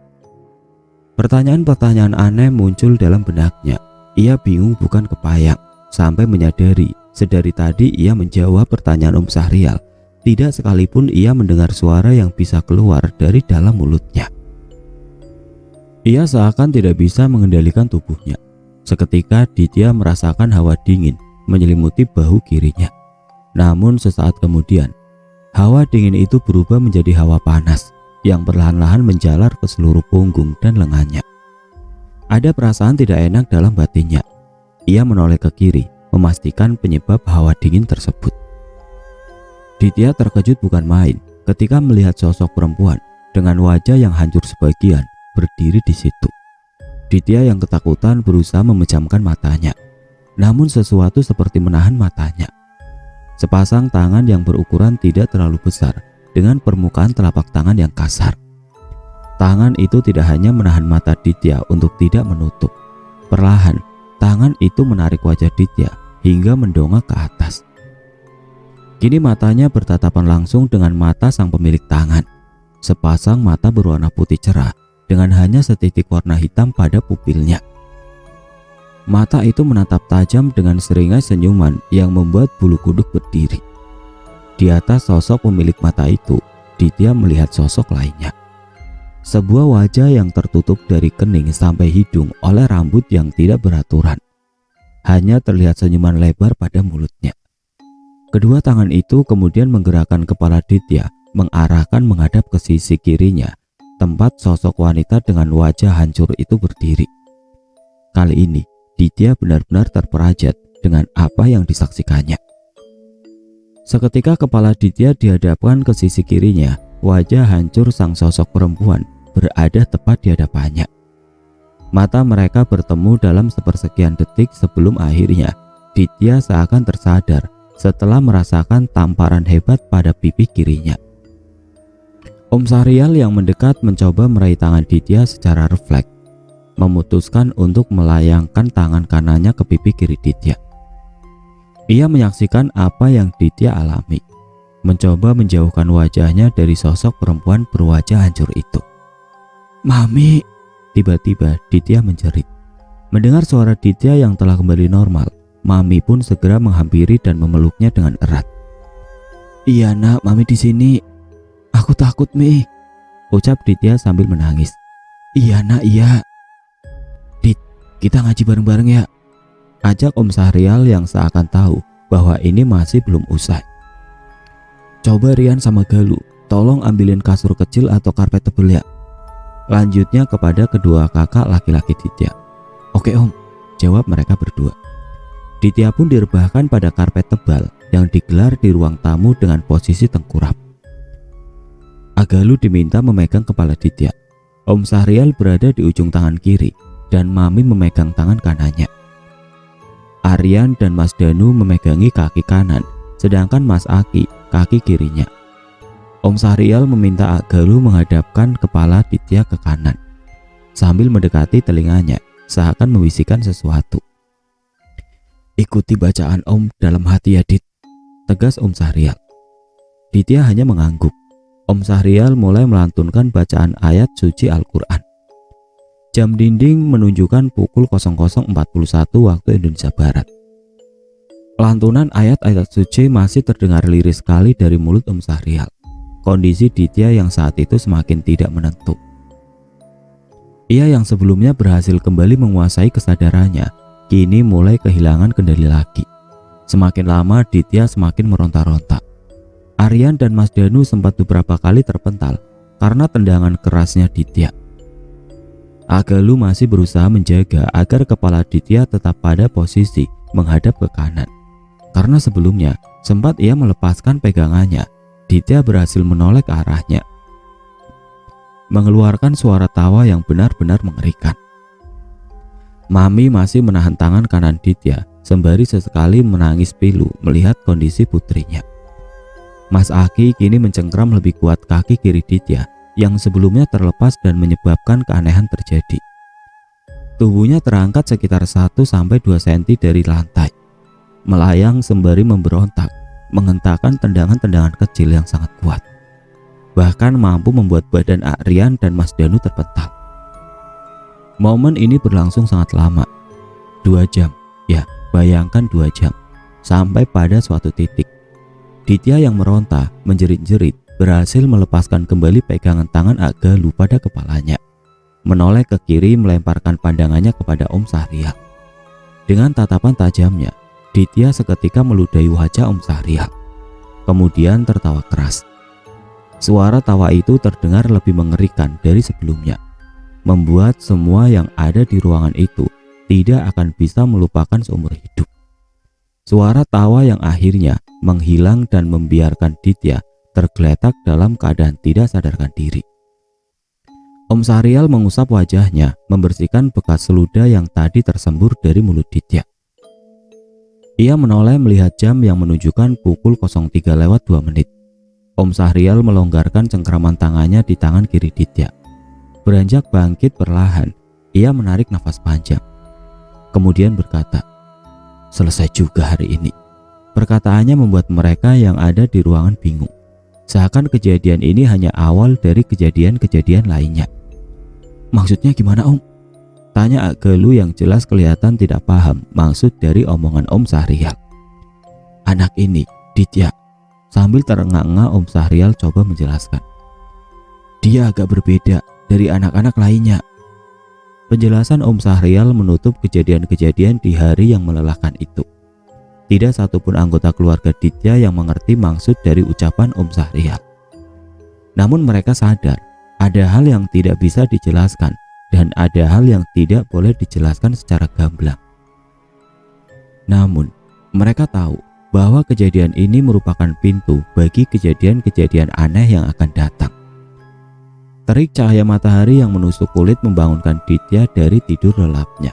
Pertanyaan-pertanyaan aneh muncul dalam benaknya. Ia bingung bukan kepayang, sampai menyadari sedari tadi ia menjawab pertanyaan Om Sahrial. Tidak sekalipun ia mendengar suara yang bisa keluar dari dalam mulutnya. Ia seakan tidak bisa mengendalikan tubuhnya. Seketika Ditya merasakan hawa dingin menyelimuti bahu kirinya. Namun sesaat kemudian, hawa dingin itu berubah menjadi hawa panas yang perlahan-lahan menjalar ke seluruh punggung dan lengannya. Ada perasaan tidak enak dalam batinnya. Ia menoleh ke kiri, memastikan penyebab hawa dingin tersebut. Ditya terkejut bukan main ketika melihat sosok perempuan dengan wajah yang hancur sebagian berdiri di situ. Ditya yang ketakutan berusaha memejamkan matanya, namun sesuatu seperti menahan matanya. Sepasang tangan yang berukuran tidak terlalu besar dengan permukaan telapak tangan yang kasar. Tangan itu tidak hanya menahan mata Ditya untuk tidak menutup. Perlahan, tangan itu menarik wajah Ditya hingga mendongak ke atas. Kini matanya bertatapan langsung dengan mata sang pemilik tangan. Sepasang mata berwarna putih cerah dengan hanya setitik warna hitam pada pupilnya. Mata itu menatap tajam dengan seringai senyuman yang membuat bulu kuduk berdiri. Di atas sosok pemilik mata itu, Ditya melihat sosok lainnya. Sebuah wajah yang tertutup dari kening sampai hidung oleh rambut yang tidak beraturan. Hanya terlihat senyuman lebar pada mulutnya. Kedua tangan itu kemudian menggerakkan kepala Ditya mengarahkan menghadap ke sisi kirinya, tempat sosok wanita dengan wajah hancur itu berdiri. Kali ini, Ditya benar-benar terperajat dengan apa yang disaksikannya. Seketika kepala Ditya dihadapkan ke sisi kirinya, wajah hancur sang sosok perempuan berada tepat di hadapannya. Mata mereka bertemu dalam sepersekian detik sebelum akhirnya Ditya seakan tersadar setelah merasakan tamparan hebat pada pipi kirinya. Om Sahrial yang mendekat mencoba meraih tangan Ditya secara refleks, memutuskan untuk melayangkan tangan kanannya ke pipi kiri Ditya. Ia menyaksikan apa yang Ditya alami, mencoba menjauhkan wajahnya dari sosok perempuan berwajah hancur itu. "Mami!" Tiba-tiba Ditya menjerit. Mendengar suara Ditya yang telah kembali normal, Mami pun segera menghampiri dan memeluknya dengan erat. "Iya nak, Mami di sini. Aku takut, Mi," ucap Ditya sambil menangis. "Iya nak, iya. Dit, kita ngaji bareng-bareng ya," ajak Om Sahrial yang seakan tahu bahwa ini masih belum usai. "Coba Rian sama Galuh, tolong ambilin kasur kecil atau karpet tebel ya," lanjutnya kepada kedua kakak laki-laki Ditya. "Oke Om," jawab mereka berdua. Ditya pun direbahkan pada karpet tebal yang digelar di ruang tamu dengan posisi tengkurap. Galuh diminta memegang kepala Ditya. Om Sahrial berada di ujung tangan kiri dan Mami memegang tangan kanannya. Aryan dan Mas Danu memegangi kaki kanan, sedangkan Mas Aki kaki kirinya. Om Sahrial meminta Galuh menghadapkan kepala Ditya ke kanan sambil mendekati telinganya seakan membisikkan sesuatu. "Ikuti bacaan Om dalam hati ya Dit," tegas Om Sahrial. Ditya hanya mengangguk. Om Sahrial mulai melantunkan bacaan ayat suci Al-Quran. Jam dinding menunjukkan pukul 00.41 waktu Indonesia Barat. Lantunan ayat-ayat suci masih terdengar lirih sekali dari mulut Om Sahrial. Kondisi Ditya yang saat itu semakin tidak menentu. Ia yang sebelumnya berhasil kembali menguasai kesadarannya, kini mulai kehilangan kendali lagi. Semakin lama Ditya semakin meronta-ronta. Aryan dan Mas Danu sempat beberapa kali terpental karena tendangan kerasnya Ditya. Galuh masih berusaha menjaga agar kepala Ditya tetap pada posisi menghadap ke kanan. Karena sebelumnya sempat ia melepaskan pegangannya, Ditya berhasil menoleh ke arahnya, mengeluarkan suara tawa yang benar-benar mengerikan. Mami masih menahan tangan kanan Ditya sembari sesekali menangis pilu melihat kondisi putrinya. Mas Aki kini mencengkram lebih kuat kaki kiri Ditya yang sebelumnya terlepas dan menyebabkan keanehan terjadi. Tubuhnya terangkat sekitar 1-2 cm dari lantai, melayang sembari memberontak, menghentakkan tendangan-tendangan kecil yang sangat kuat. Bahkan mampu membuat badan Rian dan Mas Danu terpental. Momen ini berlangsung sangat lama, 2 jam, ya bayangkan 2 jam, sampai pada suatu titik Ditya yang meronta, menjerit-jerit, berhasil melepaskan kembali pegangan tangan Galuh pada kepalanya. Menoleh ke kiri melemparkan pandangannya kepada Om Sahrial. Dengan tatapan tajamnya, Ditya seketika meludahi wajah Om Sahrial. Kemudian tertawa keras. Suara tawa itu terdengar lebih mengerikan dari sebelumnya, membuat semua yang ada di ruangan itu tidak akan bisa melupakan seumur hidup. Suara tawa yang akhirnya menghilang dan membiarkan Ditya tergeletak dalam keadaan tidak sadarkan diri. Om Sahrial mengusap wajahnya, membersihkan bekas ludah yang tadi tersembur dari mulut Ditya. Ia menoleh melihat jam yang menunjukkan pukul 03:02. Om Sahrial melonggarkan cengkraman tangannya di tangan kiri Ditya. Beranjak bangkit perlahan, ia menarik nafas panjang. Kemudian berkata, "Selesai juga hari ini." Perkataannya membuat mereka yang ada di ruangan bingung. Seakan kejadian ini hanya awal dari kejadian-kejadian lainnya. "Maksudnya gimana, Om?" tanya Galuh yang jelas kelihatan tidak paham maksud dari omongan Om Sahrial. "Anak ini, Ditya," sambil terengah-engah Om Sahrial coba menjelaskan. "Dia agak berbeda dari anak-anak lainnya." Penjelasan Om Sahrial menutup kejadian-kejadian di hari yang melelahkan itu. Tidak satupun anggota keluarga Ditya yang mengerti maksud dari ucapan Om Sahrial. Namun mereka sadar ada hal yang tidak bisa dijelaskan dan ada hal yang tidak boleh dijelaskan secara gamblang. Namun mereka tahu bahwa kejadian ini merupakan pintu bagi kejadian-kejadian aneh yang akan datang. Terik cahaya matahari yang menusuk kulit membangunkan Ditya dari tidur lelapnya.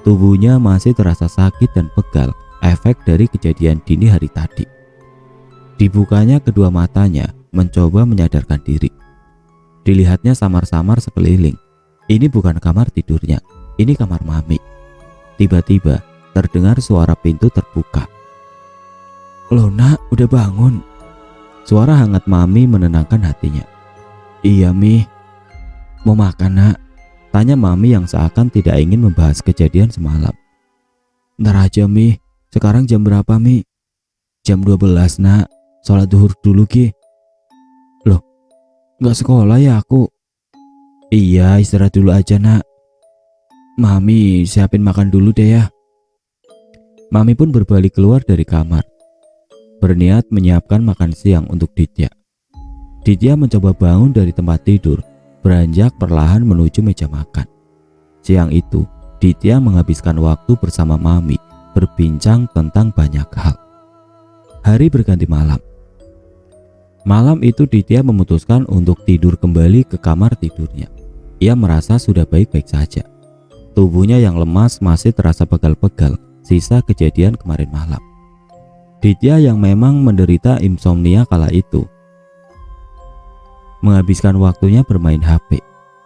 Tubuhnya masih terasa sakit dan pegal, efek dari kejadian dini hari tadi. Dibukanya kedua matanya, mencoba menyadarkan diri. Dilihatnya samar-samar sekeliling. Ini bukan kamar tidurnya, ini kamar Mami. Tiba-tiba terdengar suara pintu terbuka. "Loh nak, udah bangun?" Suara hangat Mami menenangkan hatinya. "Iya Mi." "Mau makan nak?" tanya Mami yang seakan tidak ingin membahas kejadian semalam. "Ntar aja Mi, sekarang jam berapa Mi?" "Jam 12 nak, sholat duhur dulu Ki." "Loh, gak sekolah ya aku?" "Iya, istirahat dulu aja nak." "Mami siapin makan dulu deh ya." Mami pun berbalik keluar dari kamar, berniat menyiapkan makan siang untuk Ditya. Ditya mencoba bangun dari tempat tidur, beranjak perlahan menuju meja makan. Siang itu, Ditya menghabiskan waktu bersama Mami, berbincang tentang banyak hal. Hari berganti malam. Malam itu Ditya memutuskan untuk tidur kembali ke kamar tidurnya. Ia merasa sudah baik-baik saja. Tubuhnya yang lemas masih terasa pegal-pegal, sisa kejadian kemarin malam. Ditya yang memang menderita insomnia kala itu, menghabiskan waktunya bermain HP,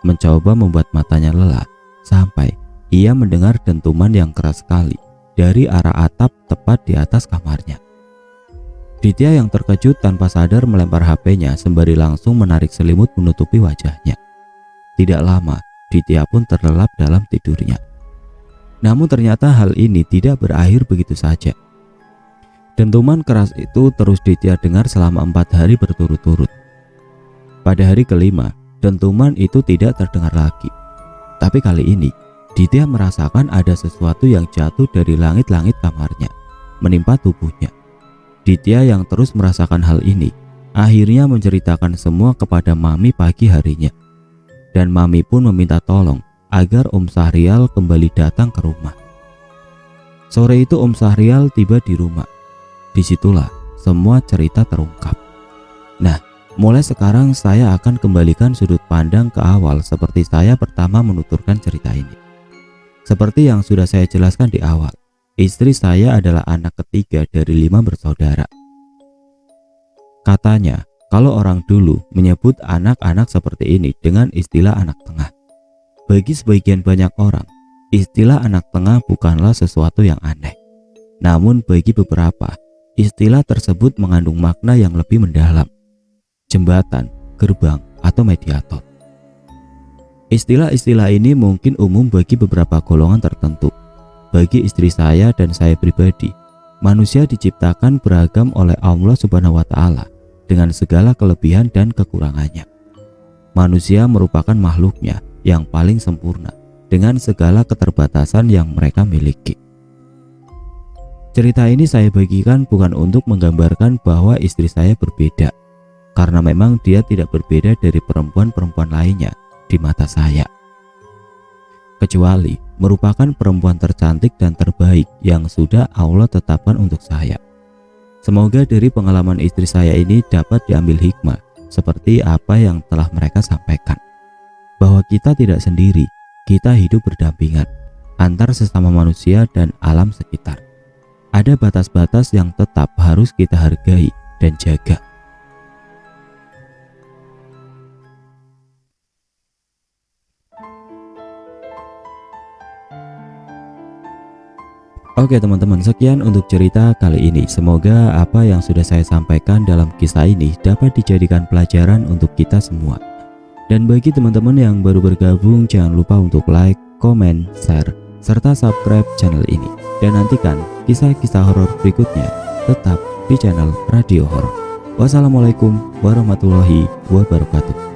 mencoba membuat matanya lelah, sampai ia mendengar dentuman yang keras sekali dari arah atap tepat di atas kamarnya. Ditya yang terkejut tanpa sadar melempar HP-nya sembari langsung menarik selimut menutupi wajahnya. Tidak lama, Ditya pun terlelap dalam tidurnya. Namun ternyata hal ini tidak berakhir begitu saja. Dentuman keras itu terus Ditya dengar selama 4 hari berturut-turut. Pada hari kelima, dentuman itu tidak terdengar lagi. Tapi kali ini, Ditya merasakan ada sesuatu yang jatuh dari langit-langit kamarnya, menimpa tubuhnya. Ditya yang terus merasakan hal ini, akhirnya menceritakan semua kepada Mami pagi harinya. Dan Mami pun meminta tolong agar Om Sahrial kembali datang ke rumah. Sore itu Om Sahrial tiba di rumah. Disitulah semua cerita terungkap. Nah, mulai sekarang saya akan kembalikan sudut pandang ke awal seperti saya pertama menuturkan cerita ini. Seperti yang sudah saya jelaskan di awal, istri saya adalah anak ketiga dari 5 bersaudara. Katanya, kalau orang dulu menyebut anak-anak seperti ini dengan istilah anak tengah. Bagi sebagian banyak orang, istilah anak tengah bukanlah sesuatu yang aneh. Namun bagi beberapa, istilah tersebut mengandung makna yang lebih mendalam. Jembatan, gerbang, atau mediator. Istilah-istilah ini mungkin umum bagi beberapa golongan tertentu. Bagi istri saya dan saya pribadi, manusia diciptakan beragam oleh Allah Subhanahu wa Ta'ala dengan segala kelebihan dan kekurangannya. Manusia merupakan makhluknya yang paling sempurna dengan segala keterbatasan yang mereka miliki. Cerita ini saya bagikan bukan untuk menggambarkan bahwa istri saya berbeda, karena memang dia tidak berbeda dari perempuan-perempuan lainnya di mata saya, kecuali merupakan perempuan tercantik dan terbaik yang sudah Allah tetapkan untuk saya. Semoga dari pengalaman istri saya ini dapat diambil hikmah seperti apa yang telah mereka sampaikan, bahwa kita tidak sendiri, kita hidup berdampingan antar sesama manusia dan alam sekitar. Ada batas-batas yang tetap harus kita hargai dan jaga. Oke teman-teman, sekian untuk cerita kali ini. Semoga apa yang sudah saya sampaikan dalam kisah ini dapat dijadikan pelajaran untuk kita semua. Dan bagi teman-teman yang baru bergabung, jangan lupa untuk like, komen, share, serta subscribe channel ini. Dan nantikan kisah-kisah horor berikutnya tetap di channel Radio Horor. Wassalamualaikum warahmatullahi wabarakatuh.